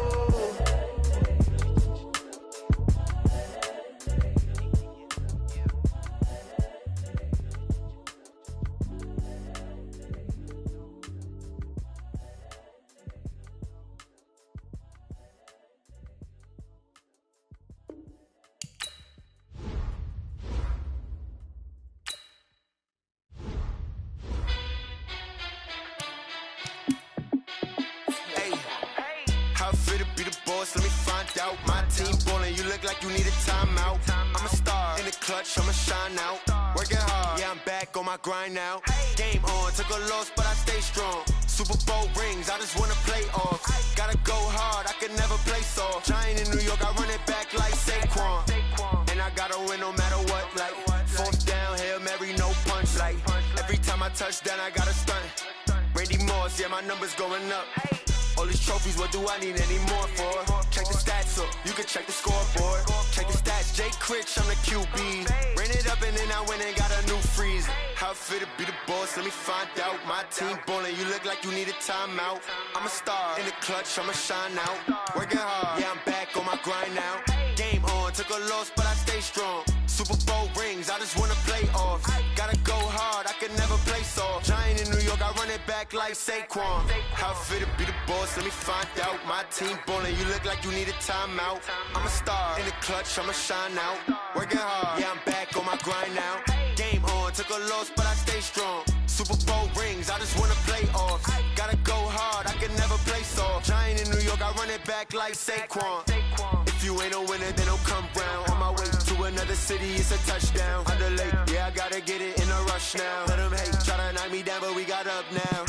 How I feel to be the boss, let me find out. My team ballin', you look like you need a timeout. I'm a star, in the clutch, I'ma shine out. Working hard, yeah, I'm back on my grind now. Game on, took a loss, but I stay strong. Super Bowl rings, I just wanna play off. Gotta go hard, I can never play soft. Giant in New York, I run it back like Saquon. And I gotta win no matter what, like fourth down, Hail Mary, no punch. Like every time I touch down, I gotta stunt. Randy Moss, yeah, my numbers going up. All these trophies, what do I need any more for? Check the stats up, you can check the scoreboard. Check the stats, Jay Critch, I'm the QB. Ran it up and then I went and got a new freeze. How I feel to be the boss, let me find out. My team ballin', you look like you need a timeout. I'm a star, in the clutch, I'ma shine out. Working hard, yeah, I'm back on my grind now. Game on, took a loss, but I stay strong. Super Bowl rings, I just wanna play off. Gotta go hard, I can never play soft. Giant in New York, I run it back like Saquon. How I feel to be the boss, let me find out. My team ballin', you look like you need a timeout. I'm a star, in the clutch, I'ma shine out. Working hard, yeah, I'm back on my grind now. Game on, took a loss, but I stay strong. Super Bowl rings, I just wanna play off. Gotta go hard, I can never play soft. Giant in New York, I run it back like Saquon. If you ain't a winner, then don't come round. On my way to another city, it's a touchdown. Under late, yeah, I gotta get it in a rush now. Let them hate, try to knock me down, but we got up now.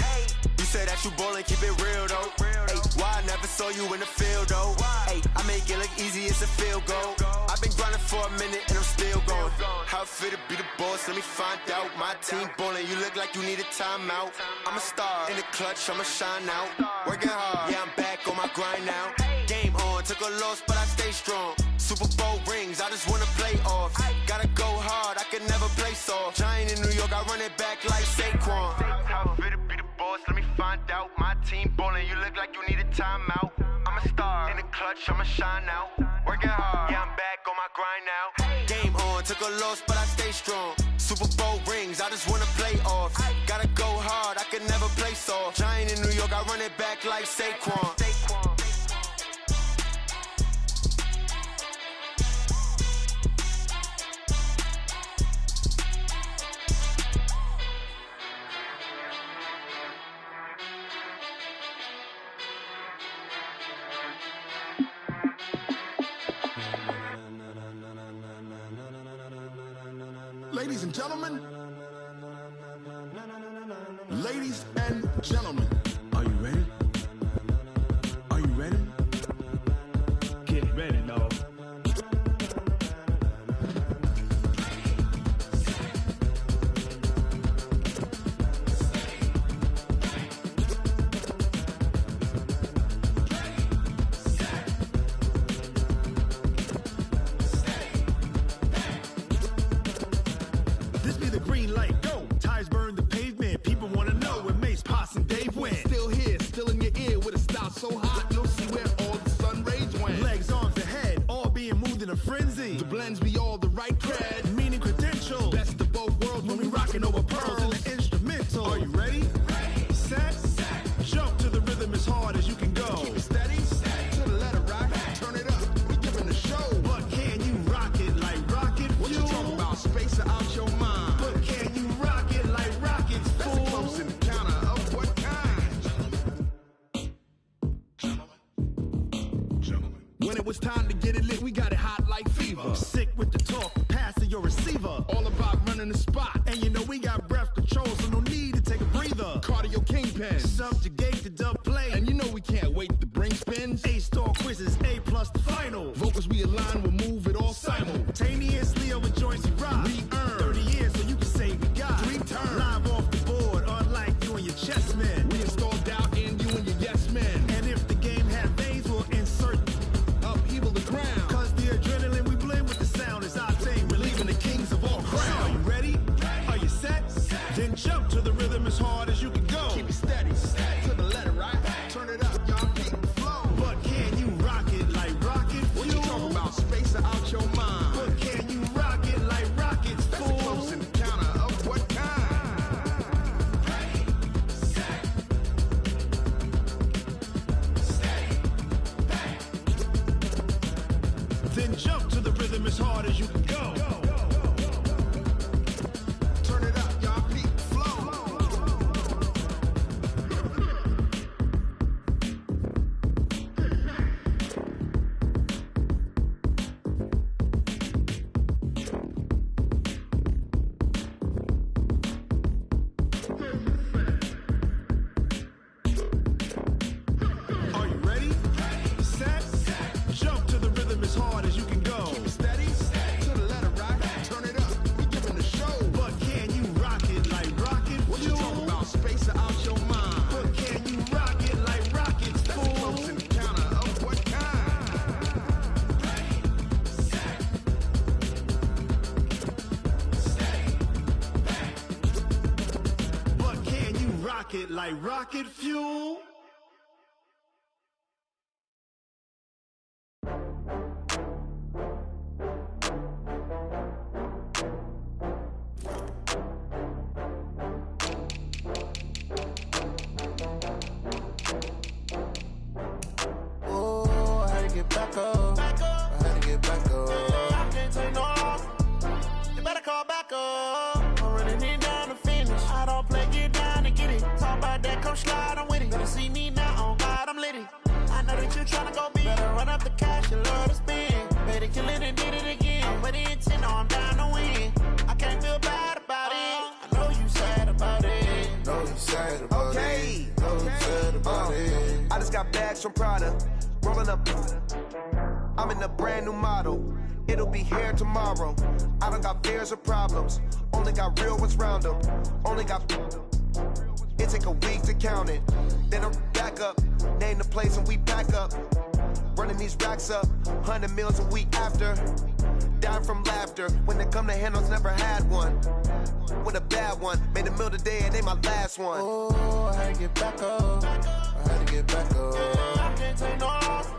You say that you ballin', keep it real though. Hey, why I never saw you in the field though? Hey, I make it look easy, it's a field goal. I've been grinding for a minute and I'm still going. How I feel to be the boss, let me find out. My team ballin', you look like you need a timeout. I'm a star, in the clutch, I'ma shine out. Working hard, yeah, I'm back on my grind now. Game on, took a loss, but I stay strong. Super Bowl rings, I just wanna play off. Gotta go hard, I can never play soft. Giant in New York, I run it back like Saquon. How I feel to be the boss, let me find out. My team ballin', you look like you need a timeout. I'm a star, in the clutch, I'ma shine out. Working hard, yeah, I'm back on my grind now. Game on, took a loss, but I stay strong. Super Bowl rings, I just wanna play off. Gotta go hard, I can never play soft. Giant in New York, I run it back like Saquon. Ladies and gentlemen, ladies and gentlemen, are you ready? Are you ready? Get ready, no. This be the green light, go. Tires burn the pavement. People wanna know where Mace, Potts, and Dave went. Still here, still in your ear with a style so hot, you'll see where all the sun rays went. Legs, arms, and head, all being moved in a frenzy. The blends be all the right cred, meaning credentials. Best of both worlds when we rockin' over pearls in the instrumental. Are you ready? Ready. Set. Jump to the rhythm as hard as you can go. Keep it steady. To the letter rock. Turn it up. We giving the show. But can you rock it like rocket fuel? What you talking about? Space or out your mind? But can you rock it like rockets, fool? That's a close encounter of what kind? Gentlemen. When it was time to get it lit, we got it hot like fever. Sick with the talk, passing your receiver. All about running the spot. And you know we got breath control, so no need to take a breather. Cardio kingpin, subjugate the dub play. And you know we can't wait to bring spins. A-star quizzes, A+ the final. Vocals we align, we'll move it all simultaneously over joints we rock. We earn 30 years, so you can say we got 3 turns. Live off the board, unlike you and your chess men. We install doubt in you and your yes men. And if the game had veins, we'll insert upheaval the ground. Cause the adrenaline we blend with the sound is our thing. Relieving the kings of all crowns. Are you ready? Are you set? Then jump to the rhythm as hard as you can go. Keep it steady. To the letter, right? Turn it up, y'all keep the flow. But can you rock it like rocket fuel? What you talking about? Space or out your mind? But can you rock it like rockets, fool? That's a close encounter of what kind? Ready, set, steady, bang. Then jump to the rhythm as hard as you can go. Turn it up, y'all peep the flow. like rocket fuel. Back up. I had to get back up. I can't take no loss. You better call back up. I'm running it down to finish. I don't play, get down and get it. Talk about that, come slide, I'm with it. Better see me now, on God, I'm litty. I know that you tryna go big. Better run up the cash, you love to spend. Better kill it and did it again. I'm with the intent, no, I'm down to win. I can't feel bad about it. I know you sad about it. Know you sad about it. Know you sad about it. I just got bags from Prada. Rolling up, I'm in a brand new model. It'll be here tomorrow. I don't got fears or problems. Only got real ones round them. Only got. It take a week to count it. Then I'm back up. Name the place and we back up. Running these racks up. 100 meals a week after. Down from laughter. When they come to handles, never had one. With a bad one. Made a meal today and ain't my last one. Oh, I had to get back up. I had to get back up. I can't take no loss.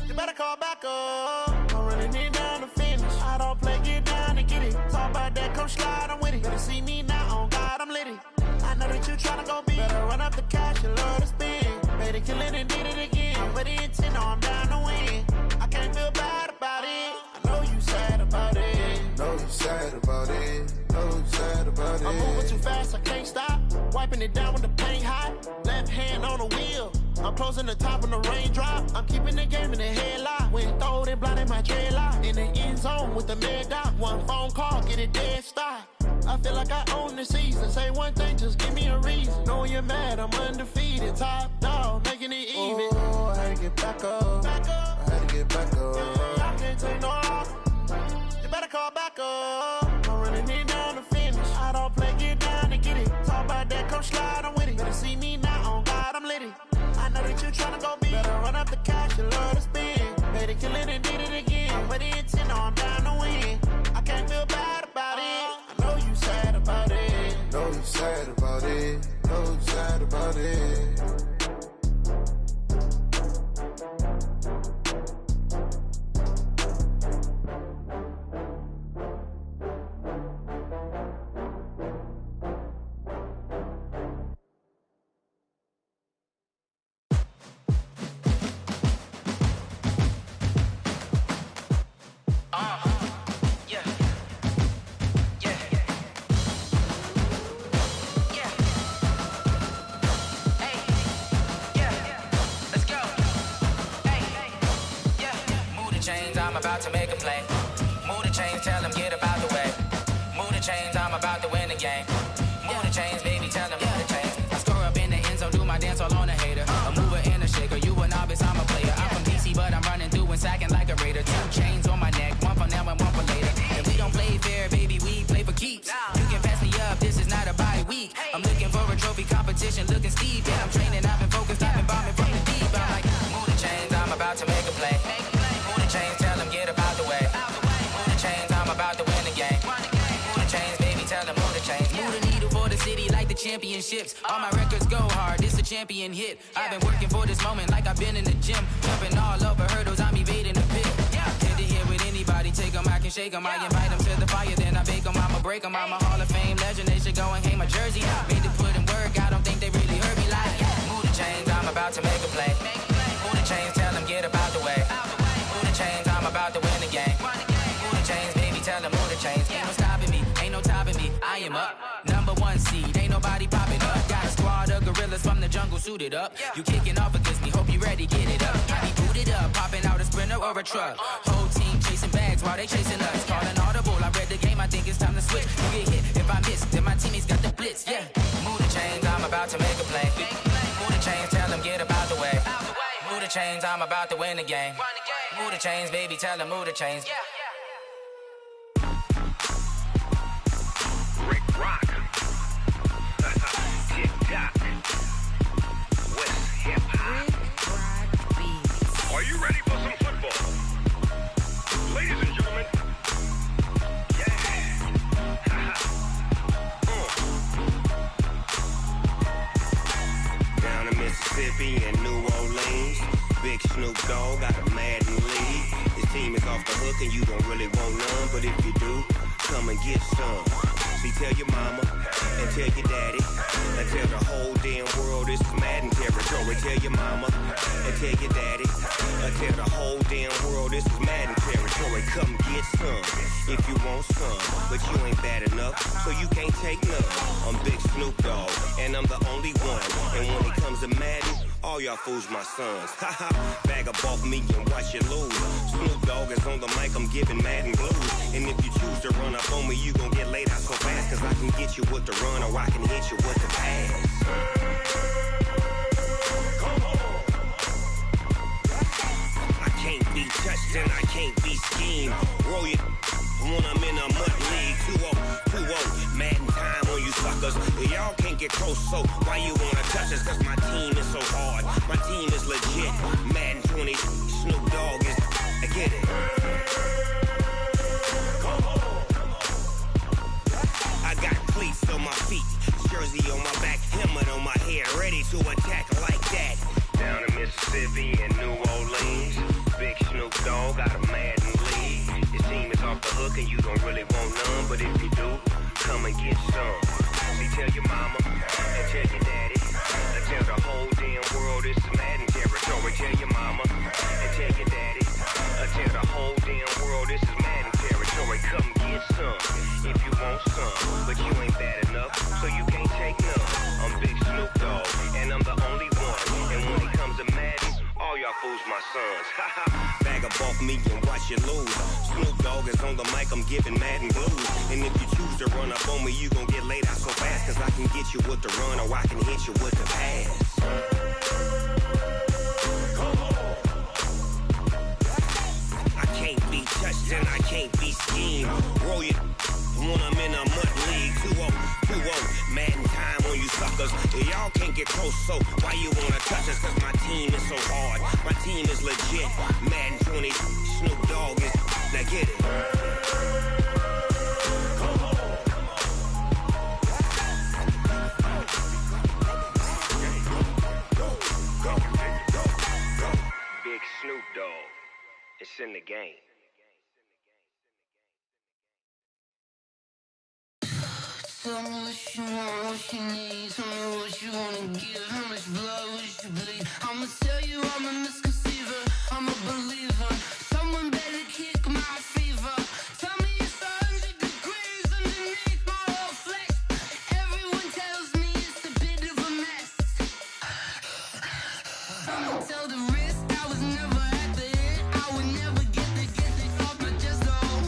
You better call back up. I'm running it down to finish. I don't play, get down and get it. Talk about that, come slide, I'm with it. Better see me now, on God, I'm litty. I know that you tryna go big. Better run up the cash, you love to spend. Better kill it and did it again. I'm with the intent, no, I'm down to win. I can't feel bad about it. I know you sad about it. Know you sad about it. Know you sad about it. I'm moving too fast, I can't stop. Wiping it down with the paint hot. Left hand on the wheel. I'm closing the top when the raindrop. I'm keeping the game in the headlock. When throwed and blinded my dreadlock. In the end zone with the mad dot. One phone call, get it dead stop. I feel like I own the season. Say one thing, just give me a reason. Knowing you're mad, I'm undefeated. Top dog, making it even. Oh, I had to get back up. I had to get back up. I can't take no loss. You better call back up. I'm running it down to finish. I don't play, get down and get it. Talk about that, come slide, I'm with it. Better see me now, on God, I'm litty. I know that you tryna go big. Better run up the cash, you love to spend. Better kill it and did it again. I'm with the intent, no, I'm down to win. I can't feel bad about it. I know you sad about it. Know you sad about it. Know you sad about it. I'm about to make a play. Move the chains, tell them get up out the way. Move the chains, I'm about to win the game. Move the chains, baby, tell them move the chains. I score up in the end zone, do my dance all on a hater. A mover and a shaker, you a novice, I'm a player. I'm from DC, but I'm running through and sacking like a raider. 2 chains on my neck, one for now and one for later. If we don't play fair, baby, we play for keeps. You can pass me up, this is not a bye week. I'm looking for a trophy competition, looking steep. Yeah, I'm training, I've been focused, I've been bombing from the deep. I'm like, move the chains, I'm about to make a play. Move the chains, tell them get up out the way. Move the chains, I'm about to win the game. Move the chains, baby, tell them move the chains. Move the needle for the city like the championships. All my records go hard, this a champion hit. I've been working for this moment like I've been in the gym. Jumping all over hurdles, I'm evading the pit. Tend to hit with anybody, take them, I can shake them. I invite them to the fire, then I bake them, I'ma break them. I'm a Hall of Fame legend, they should go and hang my jersey. Made to put in work, I don't think they really heard me like. Move the chains, I'm about to make a play. Move the chains, tell them get up out the way. Move the chains, I'm about to win the game. Move the chains, baby, tell them move the chains. Ain't no stopping me, ain't no topping me. I am up, #1 seed, ain't nobody popping up. Got a squad of gorillas from the jungle suited up. You kicking off against me, hope you ready, get it up. I be booted up, popping out a Sprinter or a truck. Whole team chasing bags while they chasing us. Calling audible, I read the game, I think it's time to switch. You get hit if I miss, then my teammates got the blitz, yeah. Move the chains, I'm about to make a play. Move the chains, tell them get up out the way. Move the chains, I'm about to win the game. Move the chains, baby, tell them move the chains. Rick Rock. Tick-tock. West hip-hop. Are you ready for some football? Ladies and gentlemen. Yeah. in New Orleans. Big Snoop Dogg got a Madden lead. His team is off the hook and you don't really want none, but if you do, come and get some. See, tell your mama and tell your daddy and tell the whole damn world this is Madden territory. Tell your mama and tell your daddy and tell the whole damn world this is Madden territory. Come get some if you want some, but you ain't bad enough, so you can't take none. I'm Big Snoop Dogg and I'm the only one, and when it comes to Madden, all y'all fools my sons. Haha, bag up off me and watch you lose. Snoop Dogg is on the mic, I'm giving Madden blues. And if you choose to run up on me, you gon' get laid out so fast, cause I can get you with the run or I can hit you with the pass. Come on. I can't be touched and I can't be schemed. Roll you when I'm in a mud league. 2-0, Madden time on you suckers. Y'all can't get close, so why you wanna touch us? Cause my team is so hard, my team is legit. Madden 20, Snoop Dogg is, I get it. Come on. I got cleats on my feet, jersey on my back, helmet on my head, ready to attack like that. Down in Mississippi and New Orleans, Big Snoop Dogg got a Madden lead. His team is off the hook and you don't really want none, but if you do, come and get some. See, tell your mama and tell your daddy and tell the whole damn world this is Madden territory. Tell your mama and tell your daddy and tell the whole damn world this is Madden territory. Come get some if you want some, but you ain't bad enough, so you can't take none. I'm Big Snoop Dogg and I'm the only one, and when it comes to Madden, all y'all fools my sons. Bag up off me and watch you lose. Snoop Dogg is on the mic, I'm giving Madden blues. And if you choose to run up on me, you gon' get laid out so fast, cause I can get you with the run or I can hit you with the pass. Come on. I can't be touched and I can't be schemed. Roll you when I'm in a mud league. 2-0, Madden time on you suckers. Y'all can't get close, so why you wanna touch us? Cause my team is so hard, my team is legit. Madden 20, Snoop Dogg is, now get it. Come on. Big Snoop Dogg, it's in the game. Tell me what you want, what you need. Tell me what you wanna give. How much blood would you bleed? I'ma tell you I'm a misconceiver. I'm a believer. Someone better kick my fever. Tell me it's 100 degrees underneath my whole flesh. Everyone tells me it's a bit of a mess. I'ma tell the risk I was never at the end. I would never get this off my chest though.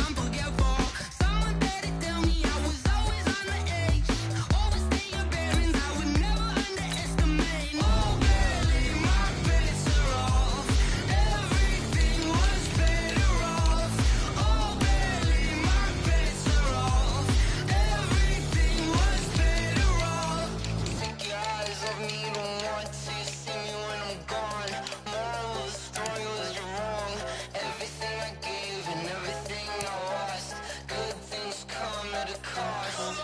I'm forgetful. Someone better tell me I was always on the edge. Overstay your bearings, I would never underestimate. Oh, barely, my bets are off. Everything was better off. Oh, barely, my bets are off. Everything was better off. Take your eyes off me, don't want to see me when I'm gone. Moral of the story was you're wrong. Everything I gave and everything I lost. Good things come at a cost.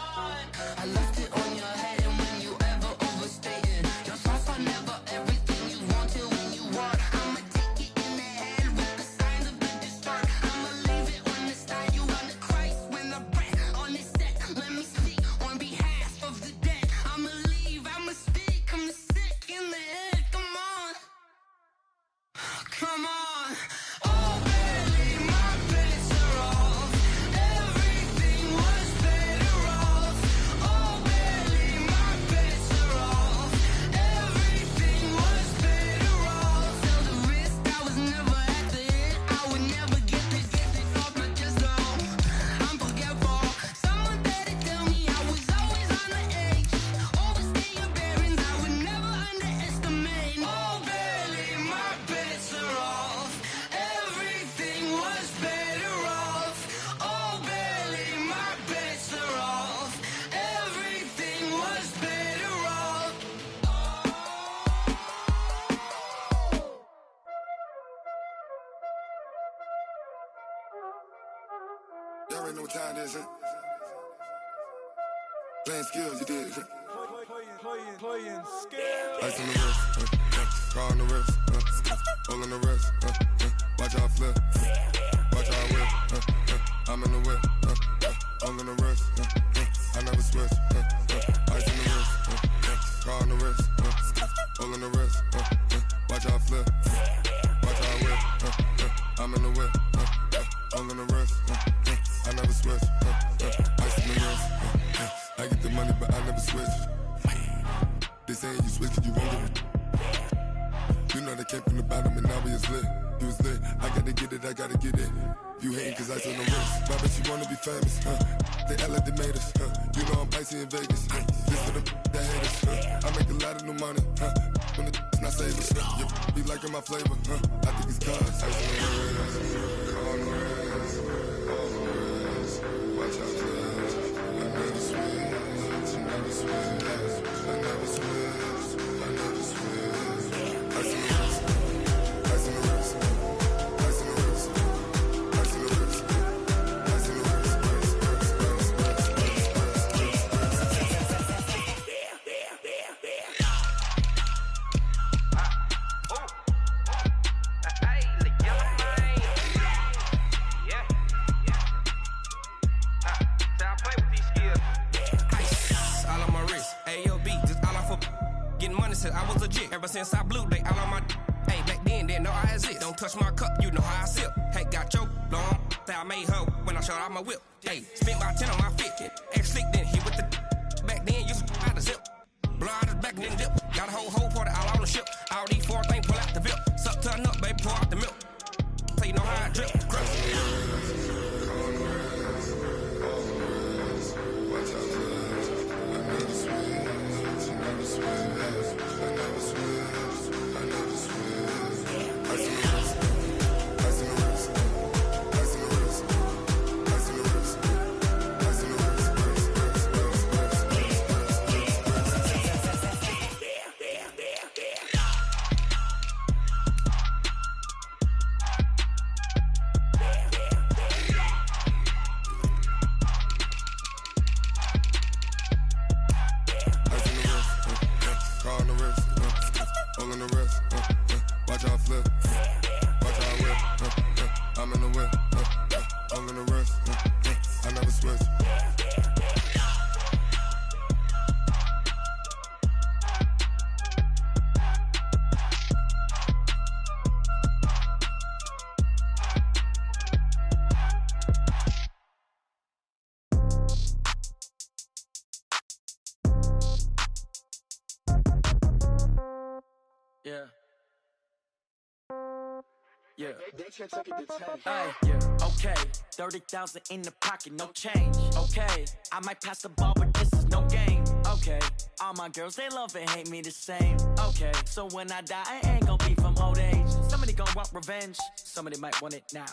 I left it on your head, and when you ever overstay it, your thoughts are never everything you wanted when you want. I'ma take it in the head with the signs of the distort. I'ma leave it on the side. You on the Christ when the breath on this set. Let me speak on behalf of the dead. I'ma leave, I'ma speak. I'm sick in the head. Come on, come on. Oh, barely, my bets are off. Everything was better off. Oh, barely, my bets are off. Everything was better off. Tell the risk I was never at the end. I would never get this off my chest though. I'm forgetful. Someone better tell me I was always on the edge. Overstay your bearings, I would never underestimate. Oh, barely, my bets are off. Everything was better off. Oh, barely, my bets are off. Everything was better off. Y'all already know what time it is, huh? Playing skills, you did, huh? Playing skills. Ice on the wrist, huh? on the wrist, all on the wrist, watch how I flip, watch how I whip, I'm in the whip, all on the wrist, I never switch, ice in the wrist, car on the wrist, all on the wrist, watch how I flip, watch how I whip, I'm in the whip, all on the wrist, I never switch, ice in the wrist, I get the money but I never switch. They saying you switch cause you won't get it. You know they came from the bottom and now we is lit. You was lit, I gotta get it, I gotta get it. You hating cause ice on the wrist. My bitch, you wanna be famous, They act like they made us, You know I'm icy in Vegas, This for the that hate us, I make a lot of new money, When the not save us, You be liking my flavor, I think it's cause ice on the wrist, on the wrist, on the wrist. Watch out, cuz I never switch, I never switch, I never switch, I never switch. Ice in the wrist, ice in the wrist, ice in the wrist, ice in the wrist, ice in the wrist, Said I was legit ever since I blew they all on my hey back then didn't know I exist. Don't touch my cup, you know how I sip. Hey, got your long that I made her when I showed out my whip. Hey, spent about 10 on my fit. Ex slick then hit with the back then used to out the zip. Blow out his back then dip. Got a whole party all on the ship. All these four things pull out the VIP. Suck turn up, baby, pour out the milk. So you know how I drip. Yeah. Yeah. Hey, yeah. Okay. 30,000 in the pocket, no change. Okay. I might pass the ball, but this is no game. Okay. All my girls, they love and hate me the same. Okay. So when I die, I ain't gonna be from old age. Somebody gonna want revenge. Somebody might want it now.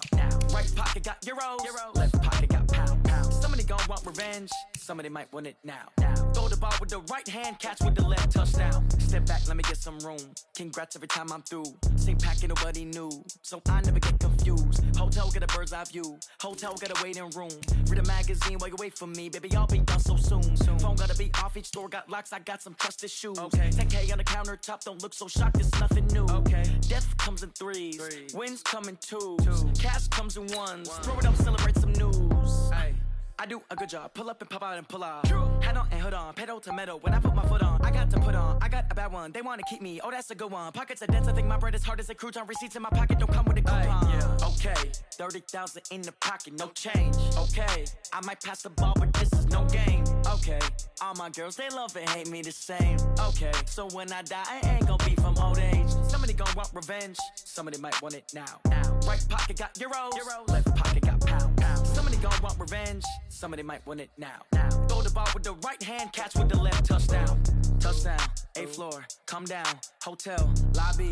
Right pocket got euros. Left pocket got pound. Somebody gonna want revenge. Somebody might want it now. Throw the ball with the right hand, catch with the left, touchdown. Step back, let me get some room. Congrats every time I'm through. Same packet, nobody knew, so I never get confused. Hotel get a bird's eye view. Hotel get a waiting room. Read a magazine while you wait for me, baby. I'll be done so soon. Phone gotta be off. Each store got locks. I got some trusted shoes. Okay. 10K on the countertop. Don't look so shocked. It's nothing new. Okay. Death comes in threes. Wins come in twos. Cash comes in ones. Throw it up, celebrate some news. Hey. I do a good job, pull up and pop out and pull out. Hat on and hood on, pedal to metal. When I put my foot on, I got to put on. I got a bad one, they wanna keep me. Oh, that's a good one. Pockets are dense, I think my bread is hard as a crouton. Receipts in my pocket don't come with a coupon. Yeah. Okay, 30,000 in the pocket, no change. Okay, I might pass the ball, but this is no game. Okay, all my girls, they love and hate me the same. Okay, so when I die, I ain't gonna be from old age. Somebody gon' want revenge, somebody might want it now. Right pocket got euros, left pocket got pound. Somebody gon' want revenge, somebody might want it now. Throw the ball with the right hand, catch with the left, touchdown. Touchdown, 8th floor, come down, hotel, lobby.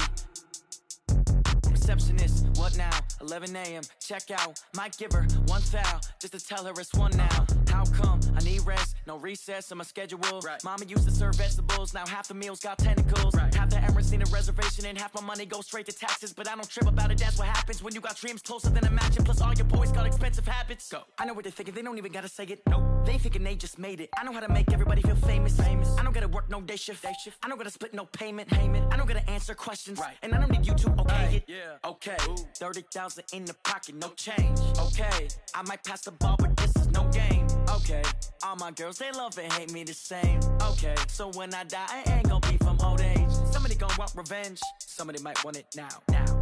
Receptionist, what now? 11 a.m., check out. Might give her one foul, just to tell her it's one now. How come? I need rest, no recess in my schedule. Mama used to serve vegetables, now half the meals got tentacles. Half the Emirates need a reservation and half my money goes straight to taxes. But I don't trip about it, that's what happens when you got dreams closer than a mansion. Plus all your boys got expensive habits. Go. I know what they're thinking, they don't even gotta say it. No, they thinking they just made it. I know how to make everybody feel famous. I don't gotta work no day shift. I don't gotta split no payment. I don't gotta answer questions. And I don't need you to okay it. Okay, 30,000 in the pocket, no change. Okay, I might pass the ball, but this is no game. Okay, all my girls, they love and hate me the same. Okay, so when I die, I ain't gonna be from old age. Somebody gon' want revenge, somebody might want it now.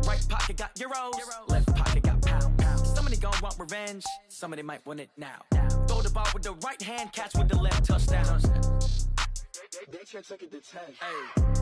Right pocket got euros, left pocket got pounds. Somebody gon' want revenge, somebody might want it now. Throw the ball with the right hand, catch with the left, touchdown. They can't take it to 10. Hey.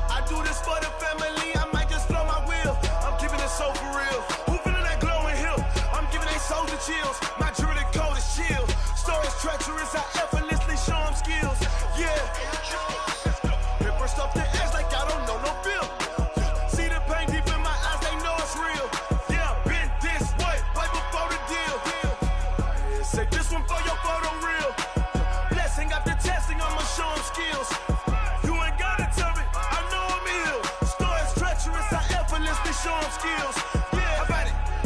I do this for the family, I might just blow my wheel. I'm keeping it so for real. Who feeling that glowing hill? I'm giving they souls the chills. My jewelry code is chill. Stories treacherous, I effortlessly show them skills. Yeah. Paper stuff the edge like I don't know no bill. See the pain deep in my eyes, they know it's real. Yeah, been this way, right before the deal. Say this one for your photo reel. Blessing after testing, I'ma show them skills. Show them skills. Yeah,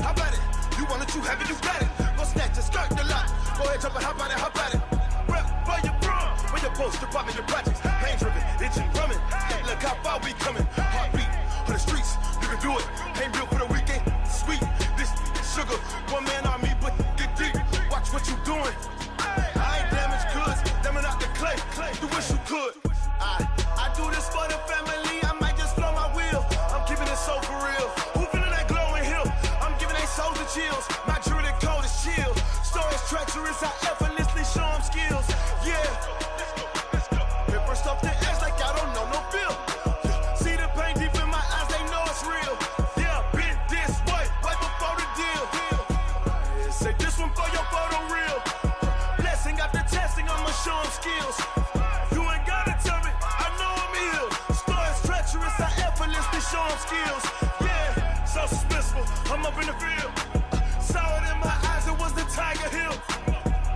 how about it? You want it, you have it, you got it. Go snatch it, skirt the lot. Go ahead, jump it, how about it? Rep for your bro, for your post, your poppin', your projects. Pain driven, itching, drumming. Look how far we coming. Heartbeat for the streets, you can do it. Ain't built for the weekend. Sweet, this sugar. One man army, but get deep. Watch what you doing. I ain't damaged goods, them are not the clay. You wish you could. I do this for the family. I might just blow my wheel. I'm keeping it so for real. Who feeling that glowing hill? I'm giving they souls the chills. My jewelry code is chill. Stories treacherous, I effortlessly show them skills. Yeah. Paper stuff the edge like I don't know no bill. See the pain deep in my eyes, they know it's real. Yeah, been this way, right before the deal. Say this one for your photo reel. Blessing after testing, I'ma show them skills. You ain't gotta tell me, I know I'm ill. Stories treacherous, I effortlessly show them skills. Yeah, so suspenseful, I'm up in the field. Saw it in my eyes, it was the Tiger Hill.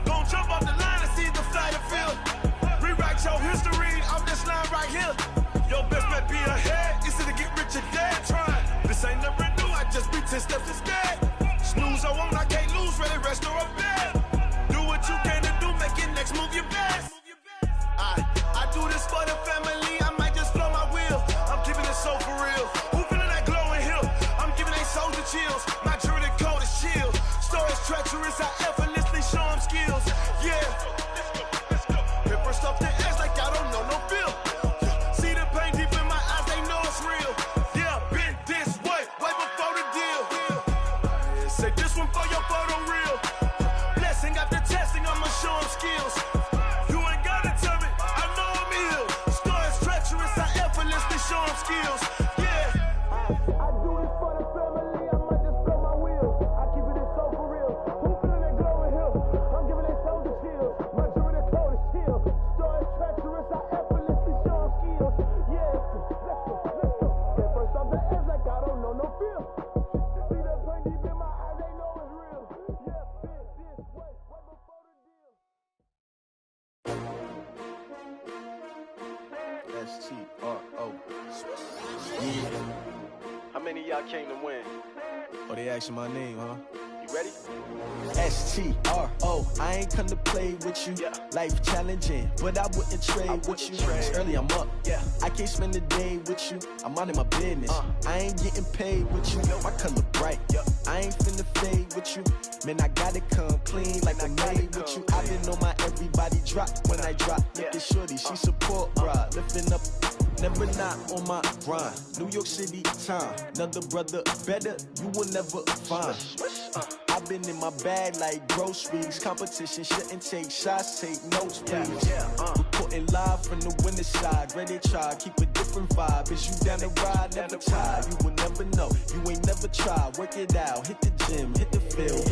Gon' jump off the line and see the flight of field. Rewrite your history off this line right here. Your best bet be ahead, easy to get rich or dead trying. This ain't never new, I just be 10 steps instead. Snooze, I won't, I can't lose, ready, rest or a bed. Do what you can to do, make your next move your best. I do this for the family, I might just blow my wheel. I'm keeping it so for real. Who feeling that glowing hill? I'm giving they souls the chills. My jewelry code is chill. Stories treacherous, I effortlessly show them skills. Yeah. Paper stuff the edge like I don't know no bill. See the pain deep in my eyes, they know it's real. Yeah, been this way, right before the deal. Say this one for your photo reel. Blessing after testing, I'ma show them skills. You ain't gotta tell me, I know I'm ill. Stories treacherous, I effortlessly show them skills. Yeah. I do this for the family, I might just blow my wheel. I keep it so for real. Who feeling that glowing hill? I'm giving they souls the chills. My jewelry code is chill. Stories treacherous, I effortlessly show them skills. Yeah. Let's go. Get first off the edge like I don't know no feel. See that pain deep in my eyes, they know it's real. Yeah, been this way, right before the deal. S-T-R-O. How many of y'all came to win? Oh, they asking my name, huh? You ready? S-T-R-O. I ain't come to play with you. Life challenging, but I wouldn't trade with you. It's early, I'm up. I can't spend the day with you. I'm minding my business. I ain't getting paid with you. My color bright. I ain't finna fade with you. Man, I gotta come clean like I'm made with you. I been on my everybody drop when I drop. Look at shorty, she support rod. Lifting up, never not on my grind. New York City time. Another brother better, you will never find. I've been in my bag like groceries. Competition shouldn't take shots, take notes, please. Reporting live from the winter side. Ready to try, keep a different vibe. Is you down to ride, never tire? You will never know. You ain't never tried. Work it out. Hit the gym, hit the field.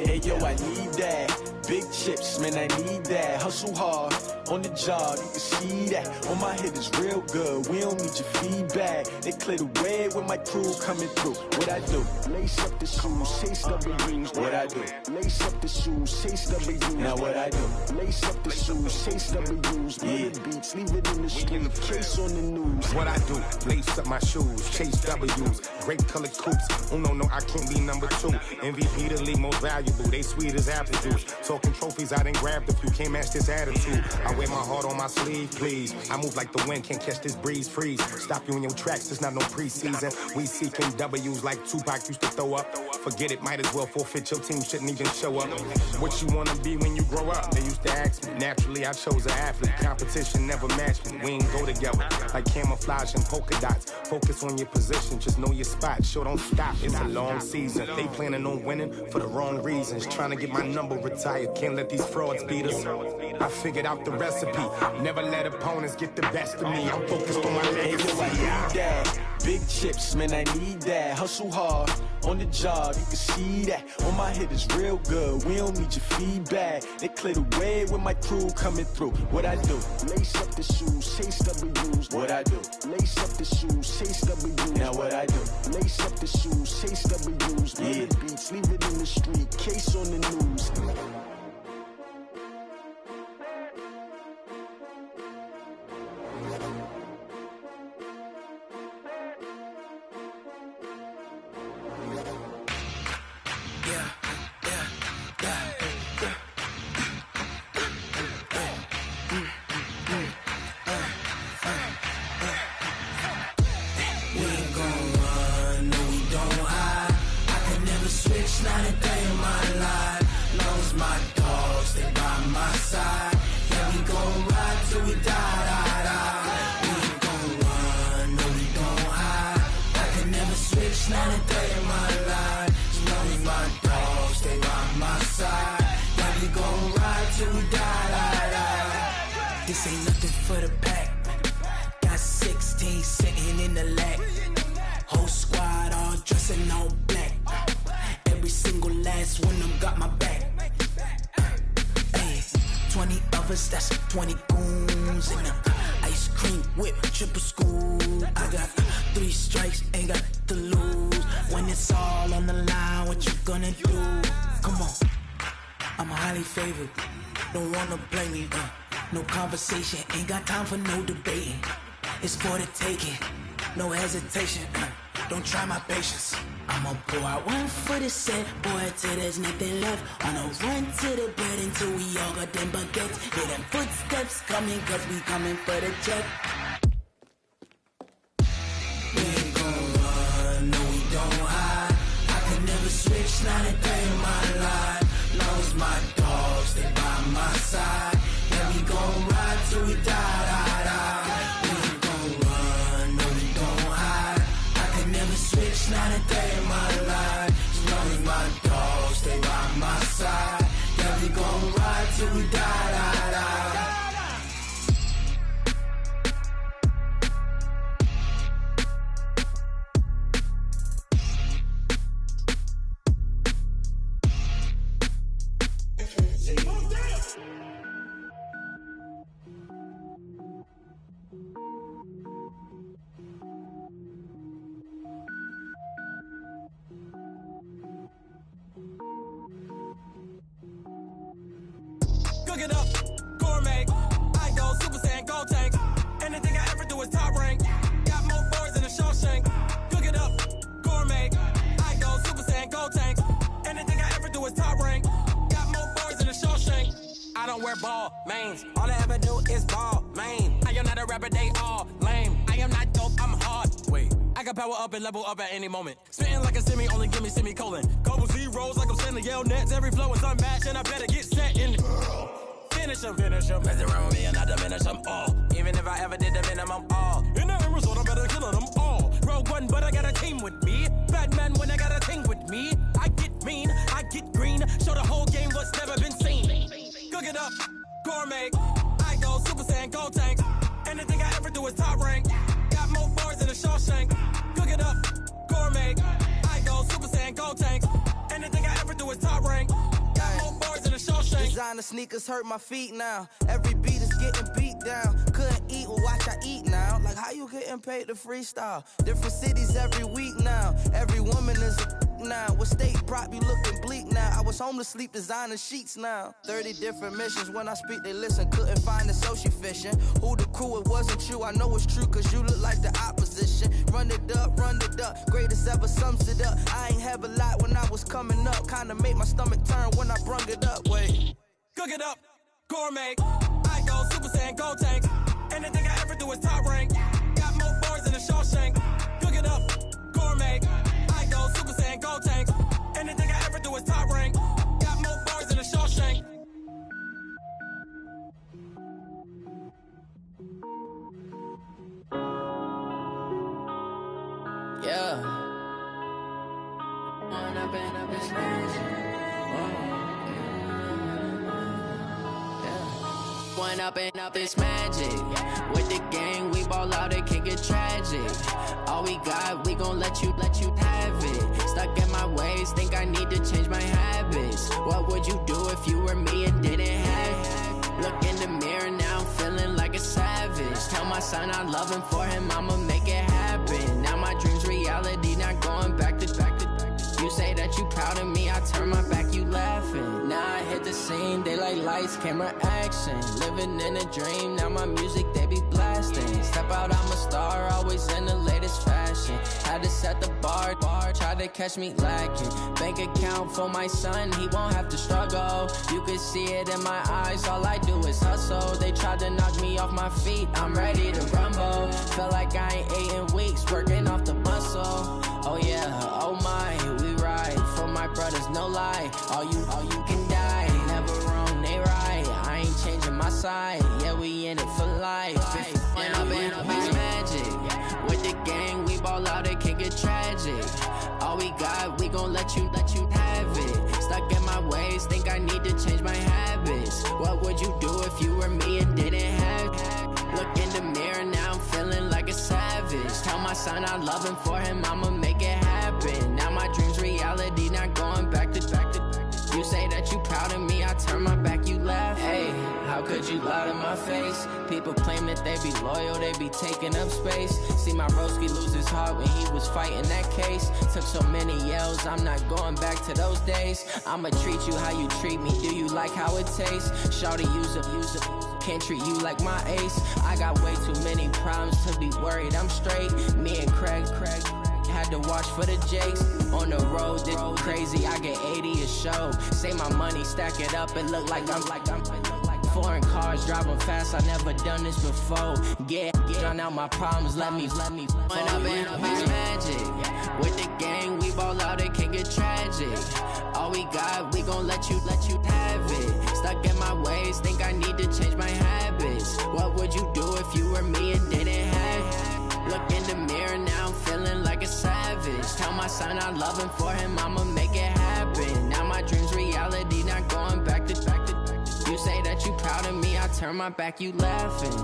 Hey, yo, I need that. Big chips, man, I need that. Hustle hard on the job, you can see that. On my head is real good. We don't need your feedback. They clear the way with my crew coming through. What I do? Lace up the shoes, chase W's. What I do? Lace up the shoes, chase W's. Now what I do? Lace up the shoes, chase W's. Yeah, beats, leave it in the street, case on the news. What I do? Lace up my shoes, chase W's. Grape colored coops. Oh no, I can't be number 2. MVP the league most valuable. They sweet as apple juice. Talking trophies, I done grabbed a few. Can't match this attitude. I wear my heart on my sleeve, please. I move like the wind, can't catch this breeze, freeze. Stop you in your tracks, there's not no preseason. We seeking W's like Tupac used to throw up. Forget it, might as well forfeit. Your team shouldn't even show up. What you wanna be when you grow up? They used to ask me. Naturally, I chose an athlete. Competition never matched me. We ain't go together like camouflage and polka dots. Focus on your position, just know your spot. Sure, don't stop. It's a long season. They planning on winning for the wrong reasons. Trying to get my number retired. Can't let these frauds beat us. I figured out the recipe. Never let opponents get the best of me. I'm focused on my legacy. I need that. Big chips, man, I need that. Hustle hard on the job, you can see that. On my head is real good. We don't need your feedback. They clear the way with my crew coming through. What I do? Lace up the shoes, chase W's. What I do? Lace up the shoes, chase W's. Now what I do? Lace up the shoes, chase W's. Yeah, beats, leave it in the street, case on the news. Not a day in my life. Long as my dogs, they by my side. Yeah, we gon' ride till we die. We ain't gon' run, no, we don't hide. I can never switch, not a day in my life. As long as my dogs, they by my side. Yeah, we gon' ride till we die. This ain't nothing for the pack. Got 16 sitting in the lap. Whole squad all dressing all black. Every single last one of them got my back. Hey, 20 of us, that's 20 goons. And ice cream whip, triple scoop. I got 3 strikes, ain't got to lose. When it's all on the line, what you gonna do? Come on, I'm highly favored. Don't wanna blame me, no conversation, ain't got time for no debating. It's for the taking, no hesitation. Don't try my patience. I'ma pour out one for the set, boy, till there's nothing left. On a run to the bread until we all got them baguettes. Hear them footsteps coming, cause we coming for the check. We ain't gon' run, no, we don't hide. I can never switch, not a day in my life. Long as my dogs, they by my side. Yeah, we gon' ride till we die. We ain't gon' run, no, we don't hide. I can never switch, not a day in my life. As long as my dogs stay by my side. Yeah, we gon' ride till we die. Cook it up, gourmet. I go Super Saiyan, go tank. Anything I ever do is top rank. Got more boards than a Shawshank. Cook it up, gourmet. I go Super Saiyan, go tank. Anything I ever do is top rank. Got more boards than a Shawshank. I don't wear ball mains. All I ever do is ball main. I am not a rapper, they all lame. I am not dope, I'm hard. Wait, I can power up and level up at any moment. Spitting like a semi, only give me semicolon. Couple zeros like I'm sending Yale Nets. Every flow is unmatched and I better get set in. Finish them. Mess around with me and I diminish them all. Even if I ever did the minimum all. In the result, I better kill them all. Rogue One, but I got a team with me. Batman when I got a team with me. I get mean, I get green. Show the whole game what's never been seen. Cook it up, gourmet. I go Super Saiyan, go tank. Anything I ever do is top rank. Got more bars than a Designer sneakers hurt my feet now. Every beat is getting beat down. Couldn't eat, well watch I eat now. Like how you getting paid to freestyle? Different cities every week now. Every woman is a now. What state prop you looking bleak now? I was home to sleep designing sheets now. 30 different missions. When I speak they listen. Couldn't find the social fishing. Who the crew? It wasn't you. I know it's true cause you look like the opposition. Run it up. Greatest ever sums it up. I ain't have a lot when I was coming up. Kinda made my stomach turn when I brung it up. Wait. Cook it up, gourmet. I go Super Saiyan, go tank. Anything I ever do is top rank. Got more bars than a Shawshank. Cook it up, gourmet. I go Super Saiyan, go tank. Anything I ever do is top rank. Got more bars than a Shawshank. Yeah. When I've been up this When up this magic. With the gang, we ball out, it can get tragic. All we got, we gon' let you have it. Stuck in my ways, think I need to change my habits. What would you do if you were me and didn't have it? Look in the mirror now, I'm feeling like a savage. Tell my son I love him, for him I'ma make it happen. Now my dream's reality, not going back to. You say that you proud of me, I turn my back, you laughing. Now I hit the scene, they like lights, camera, action. Living in a dream, now my music, they be blasting. Step out, I'm a star, always in the latest fashion. Had to set the bar, try to catch me lacking. Bank account for my son, he won't have to struggle. You can see it in my eyes, all I do is hustle. They tried to knock me off my feet, I'm ready to rumble. Felt like I ain't ate in weeks, working off the muscle. Oh yeah, oh my, we ride for my brothers, no lie. All you can die, never wrong, they right. I ain't changing my side, yeah, we in it for life. When I've been up this magic. With the gang, we ball out, it can get tragic. All we got, we gon' let you have it. Stuck in my ways, think I need to change my habits. What would you do if you were me and didn't have it? Look in the mirror, now I'm feeling like a savage. Tell my son I love him, for him I'ma make it happen. Now my dream's reality, not going back to. You say that you proud of me, I turn my back, you laugh. Hey, how could you lie to my face? People claim that they be loyal, they be taking up space. See my broski lose his heart when he was fighting that case. Took so many yells, I'm not going back to those days. I'ma treat you how you treat me, do you like how it tastes? Shawty, use up, can't treat you like my ace. I got way too many problems to be worried, I'm straight. Me and Craig had to watch for the Jakes. On the road, this crazy, I get 80 a show. Say my money, stack it up, it look like I'm foreign cars, driving fast, I never done this before. Drown out my problems, let me When I've been up this magic. With the gang, we ball out, it can get tragic. All we got, we gon' let you have it. Stuck in my ways, think I need to change my habits. What would you do if you were me and didn't have it? Look in the mirror, now I'm feeling like a savage. Tell my son I love him, for him I'ma make it happen. Now my dream's reality, not going back to. You say that you proud of me, I turn my back, you laughing.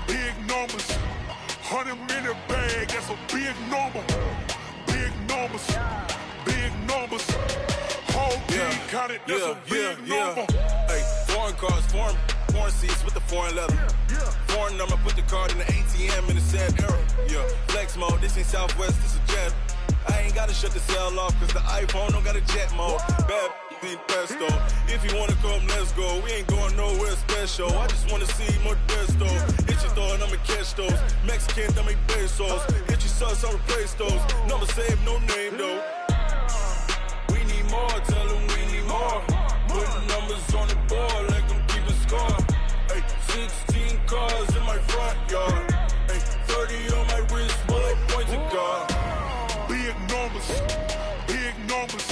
Big numbers, 100-minute bag, that's a big number. Big numbers, whole team counted, that's a big number. Hey, foreign cars, foreign seats with the foreign leather. Foreign number, put the card in the ATM in the sad era. Yeah, flex mode, this ain't Southwest, this a jet. I ain't gotta shut the cell off, cause the iPhone don't got a jet mode. Bad ain't pesto. If you wanna come, let's go. We ain't going nowhere special. I just wanna see more desto. Hit your thought, I'ma catch those. Mexican, I make pesos. Hit your sus, I'll replace those. Number saved, no name though. We need more, tell them we need more. Putting numbers on the board like I'm keeping score. Hey, 16 cars in my front yard. Hey, 30 on my wrist, while I point to God. Big numbers,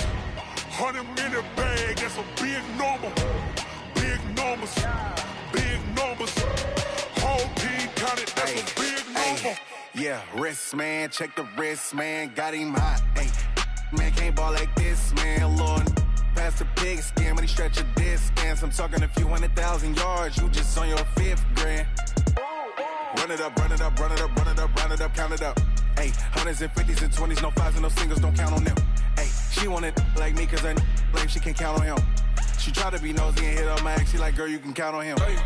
it, that's a big number. Yeah, wrist, man, check the wrist, man, got him hot. Hey, man, can't ball like this, man, Lord. Pass the pig skin, but he stretch a distance. I'm talking a few 100,000 yards, you just on your 5th grand. Run it up, run it up, run it up, run it up, run it up, count it up. Hey, 100s and 50s and 20s, no 5s and no singles, don't count on them. Hey, she want it like me, cause her like she can count on him. She try to be nosy and hit on my ex, she like, girl, you can count on him. Hey,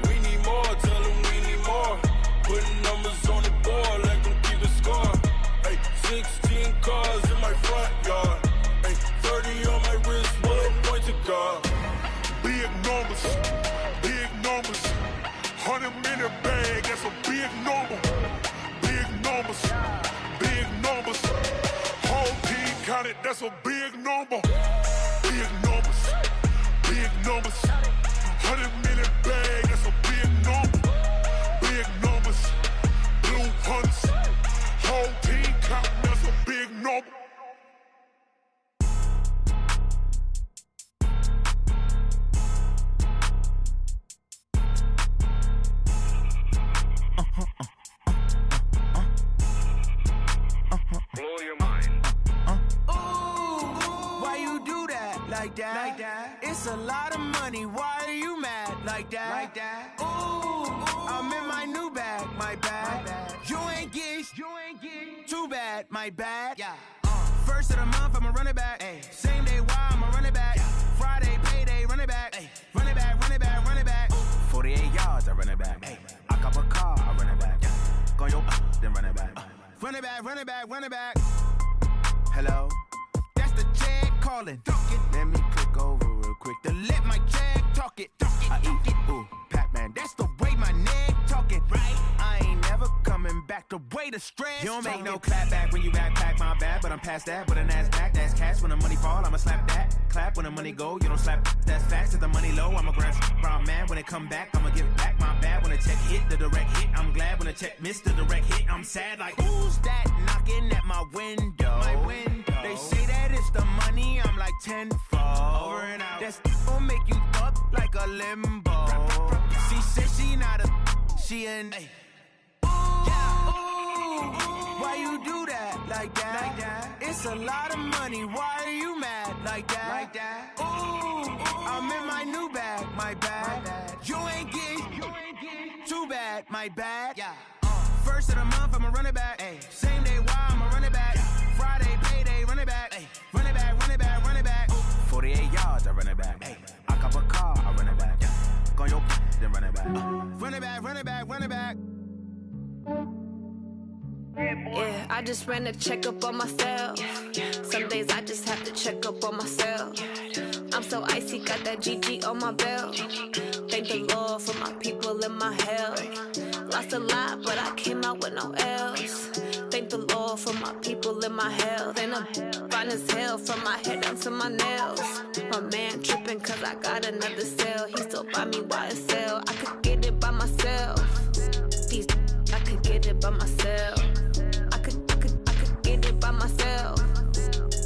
we need more, tell them we need more. Putting numbers on the board, like them keep a score. Hey, 16 cars in my front yard. Hey, 30 on my wrist, one point to guard. Big numbers, big numbers. 100 minute bag, that's a big number. Big numbers, big numbers. Whole team counted, that's a big number. Big numbers, big numbers. 100 minute bag, that's a big number. Big numbers, blue hunts. Whole team counting, that's a big number. Blow your mind. Why you do that? Like that? It's a lot of money. Why are you mad? Like that? Ooh, I'm in my new bag. My bad. You ain't get too bad. My bad. Yeah. First of the month, I'ma run it back. Ay. Same day, why I'ma run it back. Friday, payday, run it back. Ay. Run it back, run it back, run it back. 48 yards, I run it back. Ay. I cop a car, I run it back. Go yo, then run it back. Run it back, run it back, run it back. Hello? That's the check calling. Let me click over real quick to let my check talk it. I eat it, ooh, Pac-Man. That's the way my neck talking. Right? I ain't never coming back. The way the stress. You don't make no clap back when you backpack, my bad. But I'm past that. With an ass back, that's cash. When the money fall, I'ma slap that. Clap when the money go, you don't slap. That's facts. If the money low, I'ma grab brown man. When it come back, I'ma give back my bad. When the check hit, the direct hit. I'm glad when the check missed the direct hit. I'm sad like, who's that knocking at my window? My window. They say that it's the money, I'm like tenfold. Over and out. That's gon' make you up like a limbo. She said she not a, she an. Why you do that? Like that? It's a lot of money. Why are you mad? Like that? Ooh, I'm in my new bag. My bad. You ain't get too bad. My bad. Yeah. First of the month, I'ma run it back. Ay. Same day, why I'ma run it back. Friday, payday, run it back. Ay. Run it back, run it back, run it back. 48 yards, I run it back. Ay. I cop a car, I run it back. Go yo, then run it back. Run it back, run it back, run it back. Yeah, I just ran a checkup on myself. Some days I just have to check up on myself. I'm so icy, got that GG on my belt. Thank the Lord for my people in my health. Lost a lot, but I came out with no L's. Thank the Lord for my people in my health. And I'm fine as hell from my head down to my nails. My man tripping cause I got another cell. He still buy me YSL. I could get it by myself. These I could get it by myself. I could get it by myself.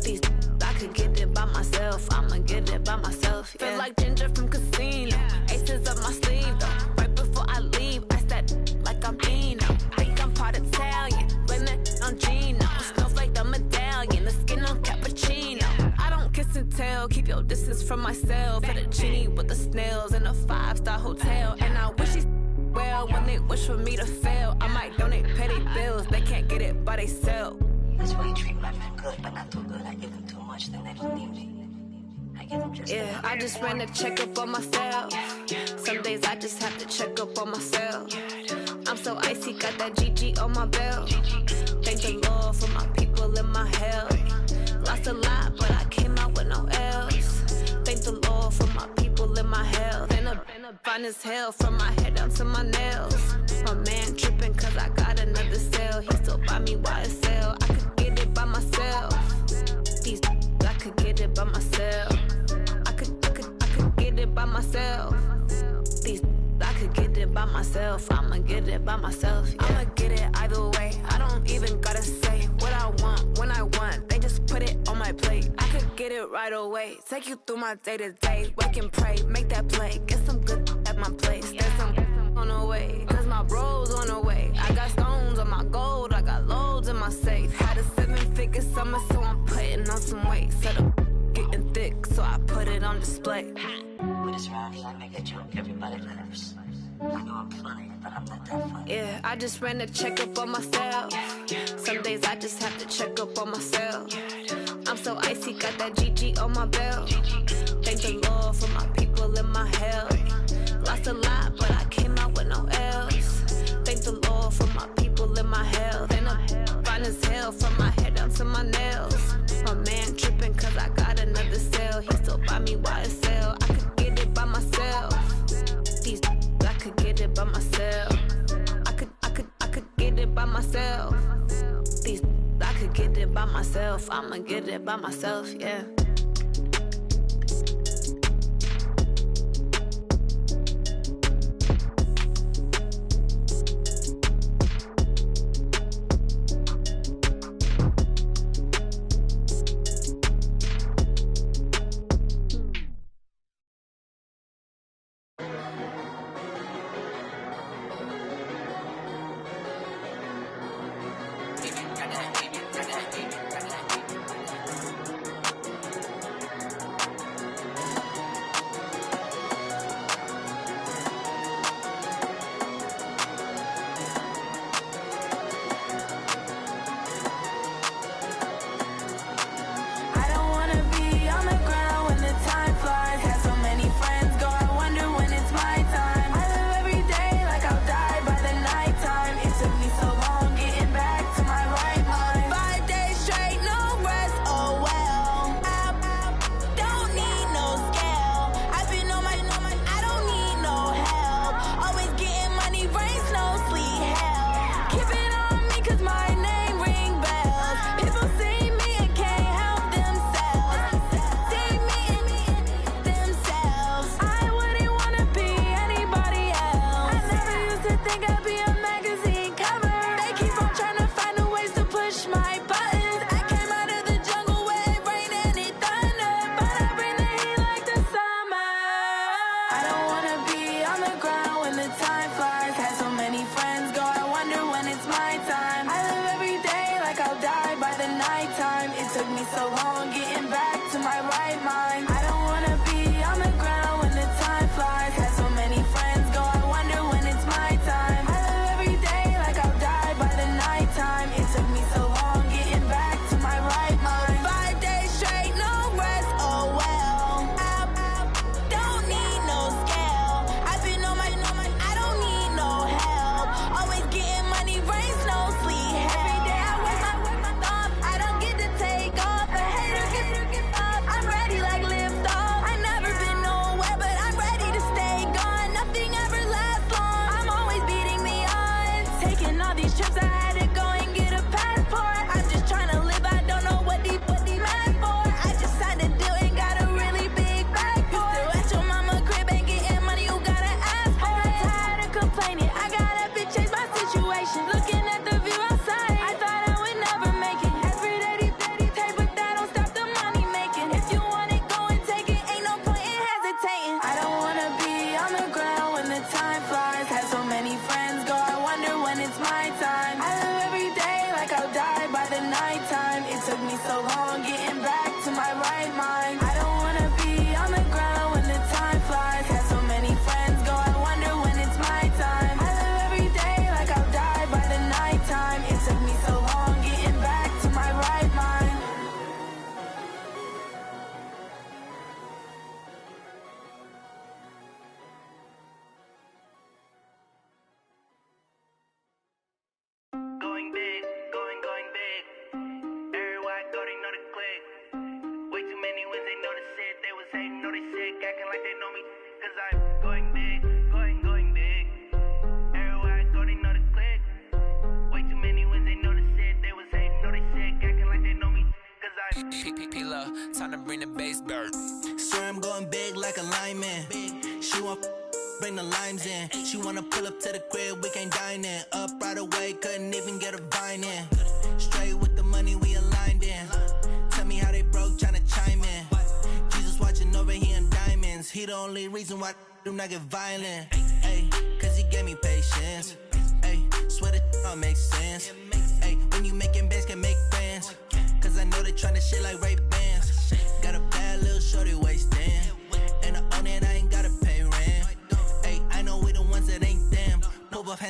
These I could get it by myself. I'ma get it by myself. Yeah. Feel like Ginger from Casino. Aces up my sleeve though. Right before I leave, I said like I'm Dino. Think I'm part Italian. Blame that on Gino. Smells like the medallion. The skin on cappuccino. I don't kiss and tell. Keep your distance from myself. At a genie with the snails in a 5-star hotel. And I wish he's well when they wish for me to fail. I might donate petty bills. They can't get it by they sell. That's why you treat my men good, but not too good. I give them too much, then they don't need me. I give them just yeah, I just ran a checkup on myself. Some days I just have to check up on myself. I'm so icy, got that GG on my belt. Thank the Lord for my people in my health. Lost a lot, but I came out with no L's. Thank the Lord for my people in my health. And I'm fine as hell from my head down to my nails. My man tripping cause I got another cell. He still buy me YSL. I could get it by myself. These I could get it by myself. I could get it by myself. These I could get it by myself. I'ma get it by myself. Yeah. I'ma get it either way. I don't even gotta say what I want when I want. They just put it on my plate. I could get it right away. Take you through my day to day. Wake and pray, make that play. Get some good at my place. There's some on the way. Cause my bros on on display. With this round here, I make a joke, everybody laughs. I know I'm funny, but I'm not that funny. Yeah, I just ran a checkup on myself. Some days I just have to check up on myself. I'm so icy, got that GG on my belt. Thank the Lord for my people in my health. Lost a lot, but I came out with no else. Thank the Lord for my people in my health. And I'm fine as hell from my head down to my nails. My man tripping cause I got another cell. He still buy me YSL. I could get it by myself. These I could get it by myself. I could get it by myself. These I could get it by myself. I'ma get it by myself, yeah. Time to bring the bass dirt. Swear I'm going big like a lineman. She want bring the limes in. She wanna pull up to the crib, we can't dine in. Up right away, couldn't even get a vine in. Straight with the money, we aligned in. Tell me how they broke, tryna chime in. Jesus watching over here in diamonds. He the only reason why do not get violent. Ay, cause he gave me patience. Ay, swear that all makes sense. Ay, when you making bands can make friends. Cause I know they tryna shit like Ray Bans. Got a bad little shorty wasting.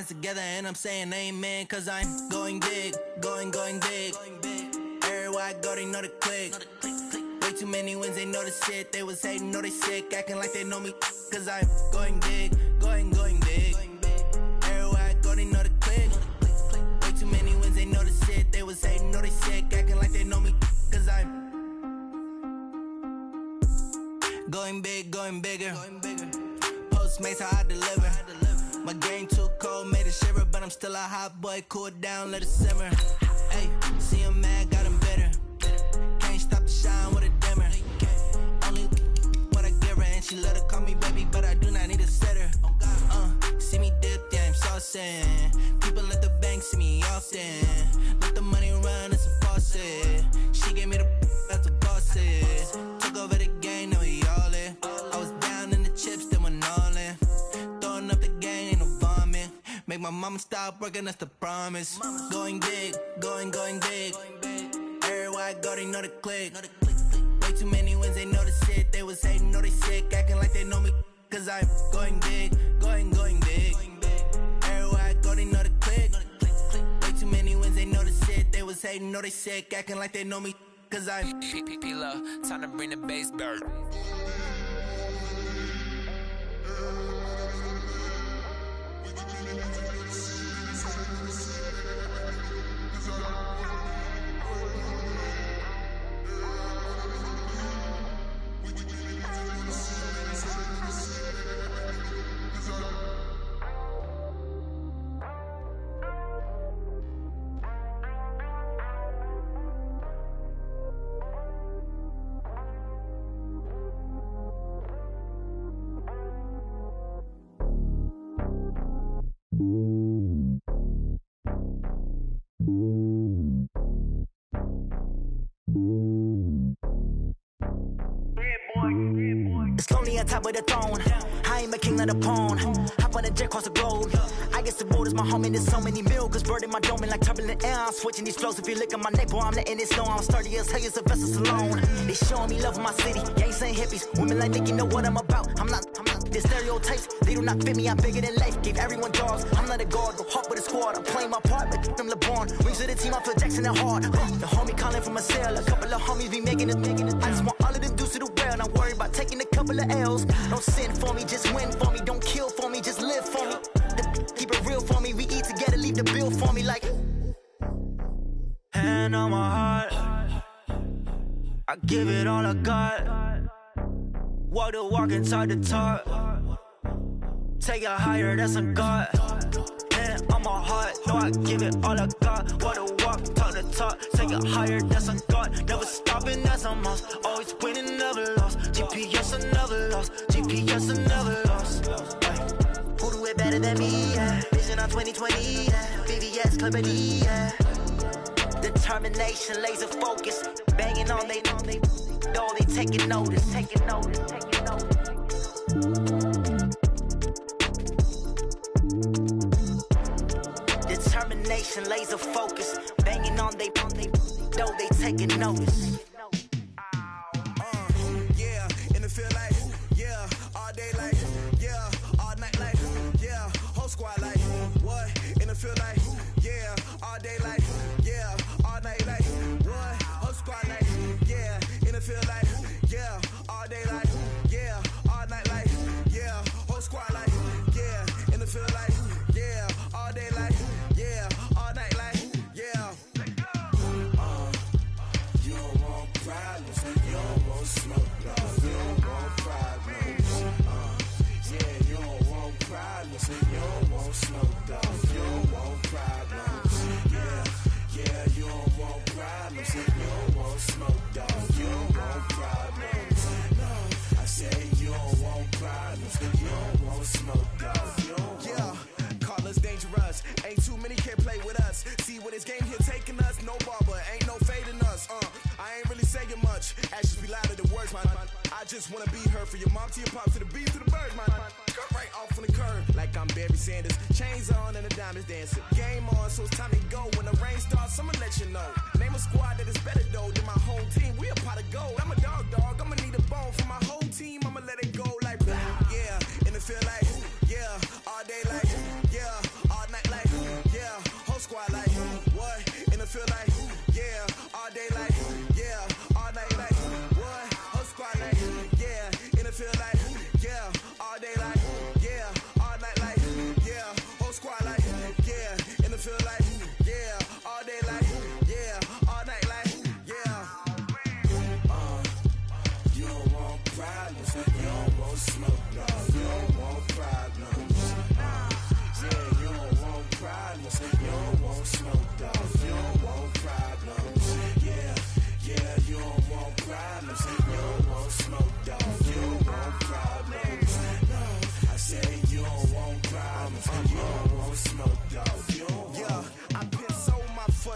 hands together and I'm saying amen, cause I'm going big, going big. Everywhere I go, they know the click. Way too many wins, they know the shit. They was hating, know they sick, acting like they know me, cause I'm going big, going big. Everywhere I go, they know the click. Way too many wins, they know the shit. They was hating, know they sick, acting like they know me, cause I'm going big, going bigger. Postmates, how I deliver. My game too cold, made it shiver, but I'm still a hot boy. Cool it down, let it simmer. Hey, see him mad, got him bitter. Can't stop the shine with a dimmer. Only what I give her, and she let her call me baby, but I do not need a sitter. See me dip, yeah, I'm saucing. People at the bank see me often. Let the money run, it's a faucet. She gave me the that's a boss is. Took over the game, now we all in. I was down in the chips, then went all in. Throwing up the game, ain't no vomit. Make my mama stop working, that's the promise. Going big, going big. Everywhere I go, they know the click. Way too many wins, they know the shit. They was hating, know they sick, acting like they know me, cause I'm going big, going big. Everywhere I go, they know the click. Way too many wins, they know the shit. They was hating, know they sick, acting like they know me, cause I'm P-Love, time to bring the bass back. It's lonely on top of the throne. I ain't a king of the pawn. Hop on a jet across the globe. I guess the road is my home and there's so many milk. Bird in my dome and like turbulent air. I'm switching these flows. If you look at my neck, boy, I'm letting it snow. I'm sturdy as hell, it's a vessel alone. They showing me love in my city. Gangsta hippies. Women like Nick, you know what I'm about. I'm not the stereotypes. They do not fit me. I'm bigger than life. Gave everyone jobs. I'm not a guard, but hawk with a squad. I'm playing my part, but them LeBron. Wings of the team, I feel Jackson and hard. The homie calling from a cell. A couple of homies be making it. I just want all of them dudes to the well. Not worry about taking a couple of L's. Don't sin for me, just win for me. Don't kill for me, just live for me. Keep it real for me. We eat together, leave the bill for me like. Hand on my heart, I give it all I got. Walk the walk and talk the talk. Take it higher, that's a God. Hand on my heart, no, I give it all I got. Walk the walk, talk the talk. Take it higher, that's a God. Never stopping, that's a must. Always winning, never lost. GPS, I never lost. GPS, I never lost. Who do it better than me? Yeah. Vision on 2020. Yeah. VVS, Clarity. Yeah. Determination, laser focus. Banging on they door, they taking notice. Determination, laser focus. Banging on they door, they taking notice. Yeah, and it feel like, yeah, all day like, yeah, all night like, yeah, whole squad like, what? And it feel like, yeah, all day like, yeah, all night like, what? Whole squad like, yeah, and it feel like, yeah, all day like, yeah, all night like, yeah, whole squad like, yeah, and it feel like, yeah, all day like, yeah, all night like, yeah. You don't want problems, you don't want smoke, you don't want problems. Yeah, you don't want problems, you don't want smoke, you don't want problems. Yeah, you don't want problems, you don't want smoke, you don't want problems. No, I say you don't want problems, you don't want smoke, you don't want. Yeah, call us dangerous, ain't too many can play with us. See what this game here taking us, no barber, ain't no fading us. I ain't really saying much, actions be louder than words, man. I just wanna be heard from your mom to your pop to the beat to the birds, man. Cut right off on the curb, like I'm Barry Sanders. Chains on and the diamonds dancing. Game on, so it's time to go. When the rain starts, I'ma let you know. Name a squad that is better though than my whole team. We a pot of gold. I'm a dog, I'ma need a bone for my whole team. I'ma let it go like, yeah, and it feel like, yeah, all day like, yeah, all night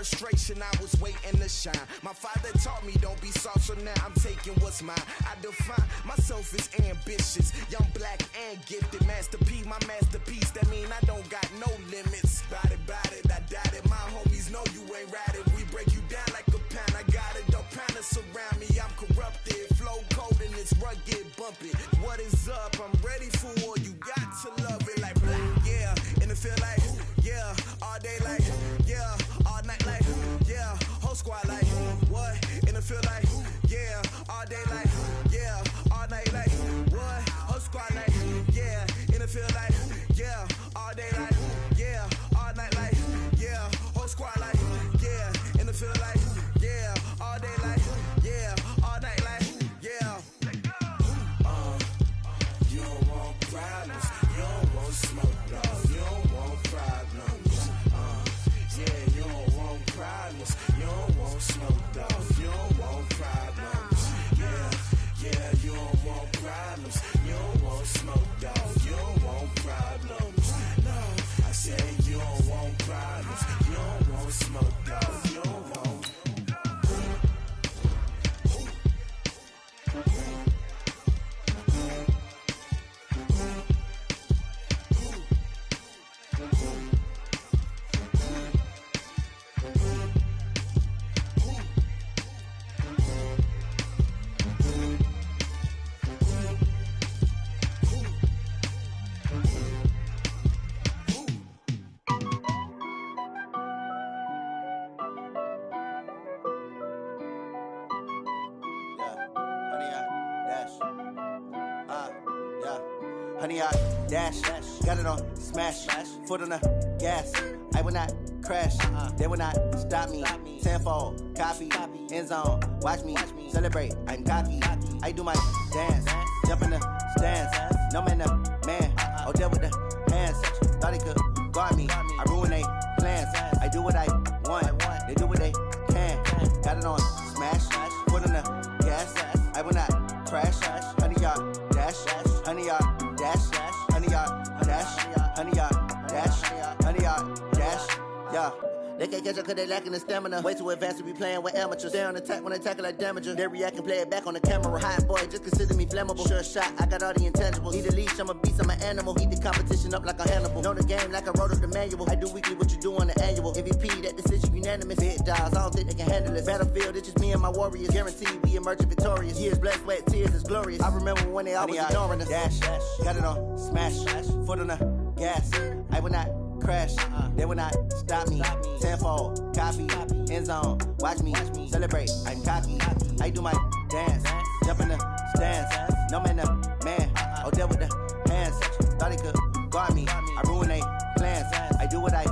frustration, I was waiting to shine. My father taught me don't be soft, so now I'm taking what's mine. I define myself as ambitious, young, black, and gifted. Master P, my masterpiece, that mean I don't got no limits. Bout it, I doubt it. My homies know you ain't ratted. We break you down like a pound. I got it, don't pound us around me. I'm corrupted, flow cold and it's rugged, bumpy. What is up? I'm ready for war. You got to love it like black, yeah. And it feel like, yeah. All day like, yeah. All night like, yeah. Whole squad like, what? And it feel like, yeah. All day like, yeah. All night like, what? Whole squad like, yeah. And it feel like, yeah. All day like, yeah. All night like, yeah. Whole squad like, yeah. And it feel like, yeah. All day like, yeah. All night like, yeah. You don't want problems. You don't want smoke, no. You don't want problems. Yeah, you don't want problems. You don't want smoke, dog. You don't want problems. Yeah, you don't want problems. You don't want smoke, dog. You don't want problems. No, I said you don't want problems. You don't want smoke, dog. You don't want. Honey, I dash, got it on smash, foot on the gas. I will not crash, they will not stop me. Tenfold, copy, end zone, watch me celebrate. I'm cocky, I do my dance, jump in the stands. No man, man, oh, deal with the hands. Thought he could guard me, I ruin they plans. I do what I want, they do what they can. Got it on smash, foot on the gas. I will not crash, honey, y'all dash, honey, y'all dash, honey, y'all dash, honey, y'all dash, honey, y'all dash, yeah. They can't catch up cause they lacking the stamina. Way too advanced to be playing with amateurs. Stay on attack when they tackle like damager. They react and play it back on the camera. Hot boy, just consider me flammable. Sure shot, I got all the intangibles. Need a leash, I'm a beast, I'm an animal. Eat the competition up like a Hannibal. Know the game like I wrote up the manual. I do weekly what you do on the annual. MVP, that decision unanimous. Big dials, I don't think they can handle it. Battlefield, it's just me and my warriors. Guaranteed we emerging victorious. Years, blood, sweat, tears, it's glorious. I remember when they always ignoring us. Dash, got it on smash, foot on the gas. I will not crash, they will not stop me. Tenfold, copy, end zone, watch me celebrate. I'm cocky, I do my dance, jump in the stands. No man, man, oh, deal with the hands. Thought he could guard me, I ruin they plans. I do what I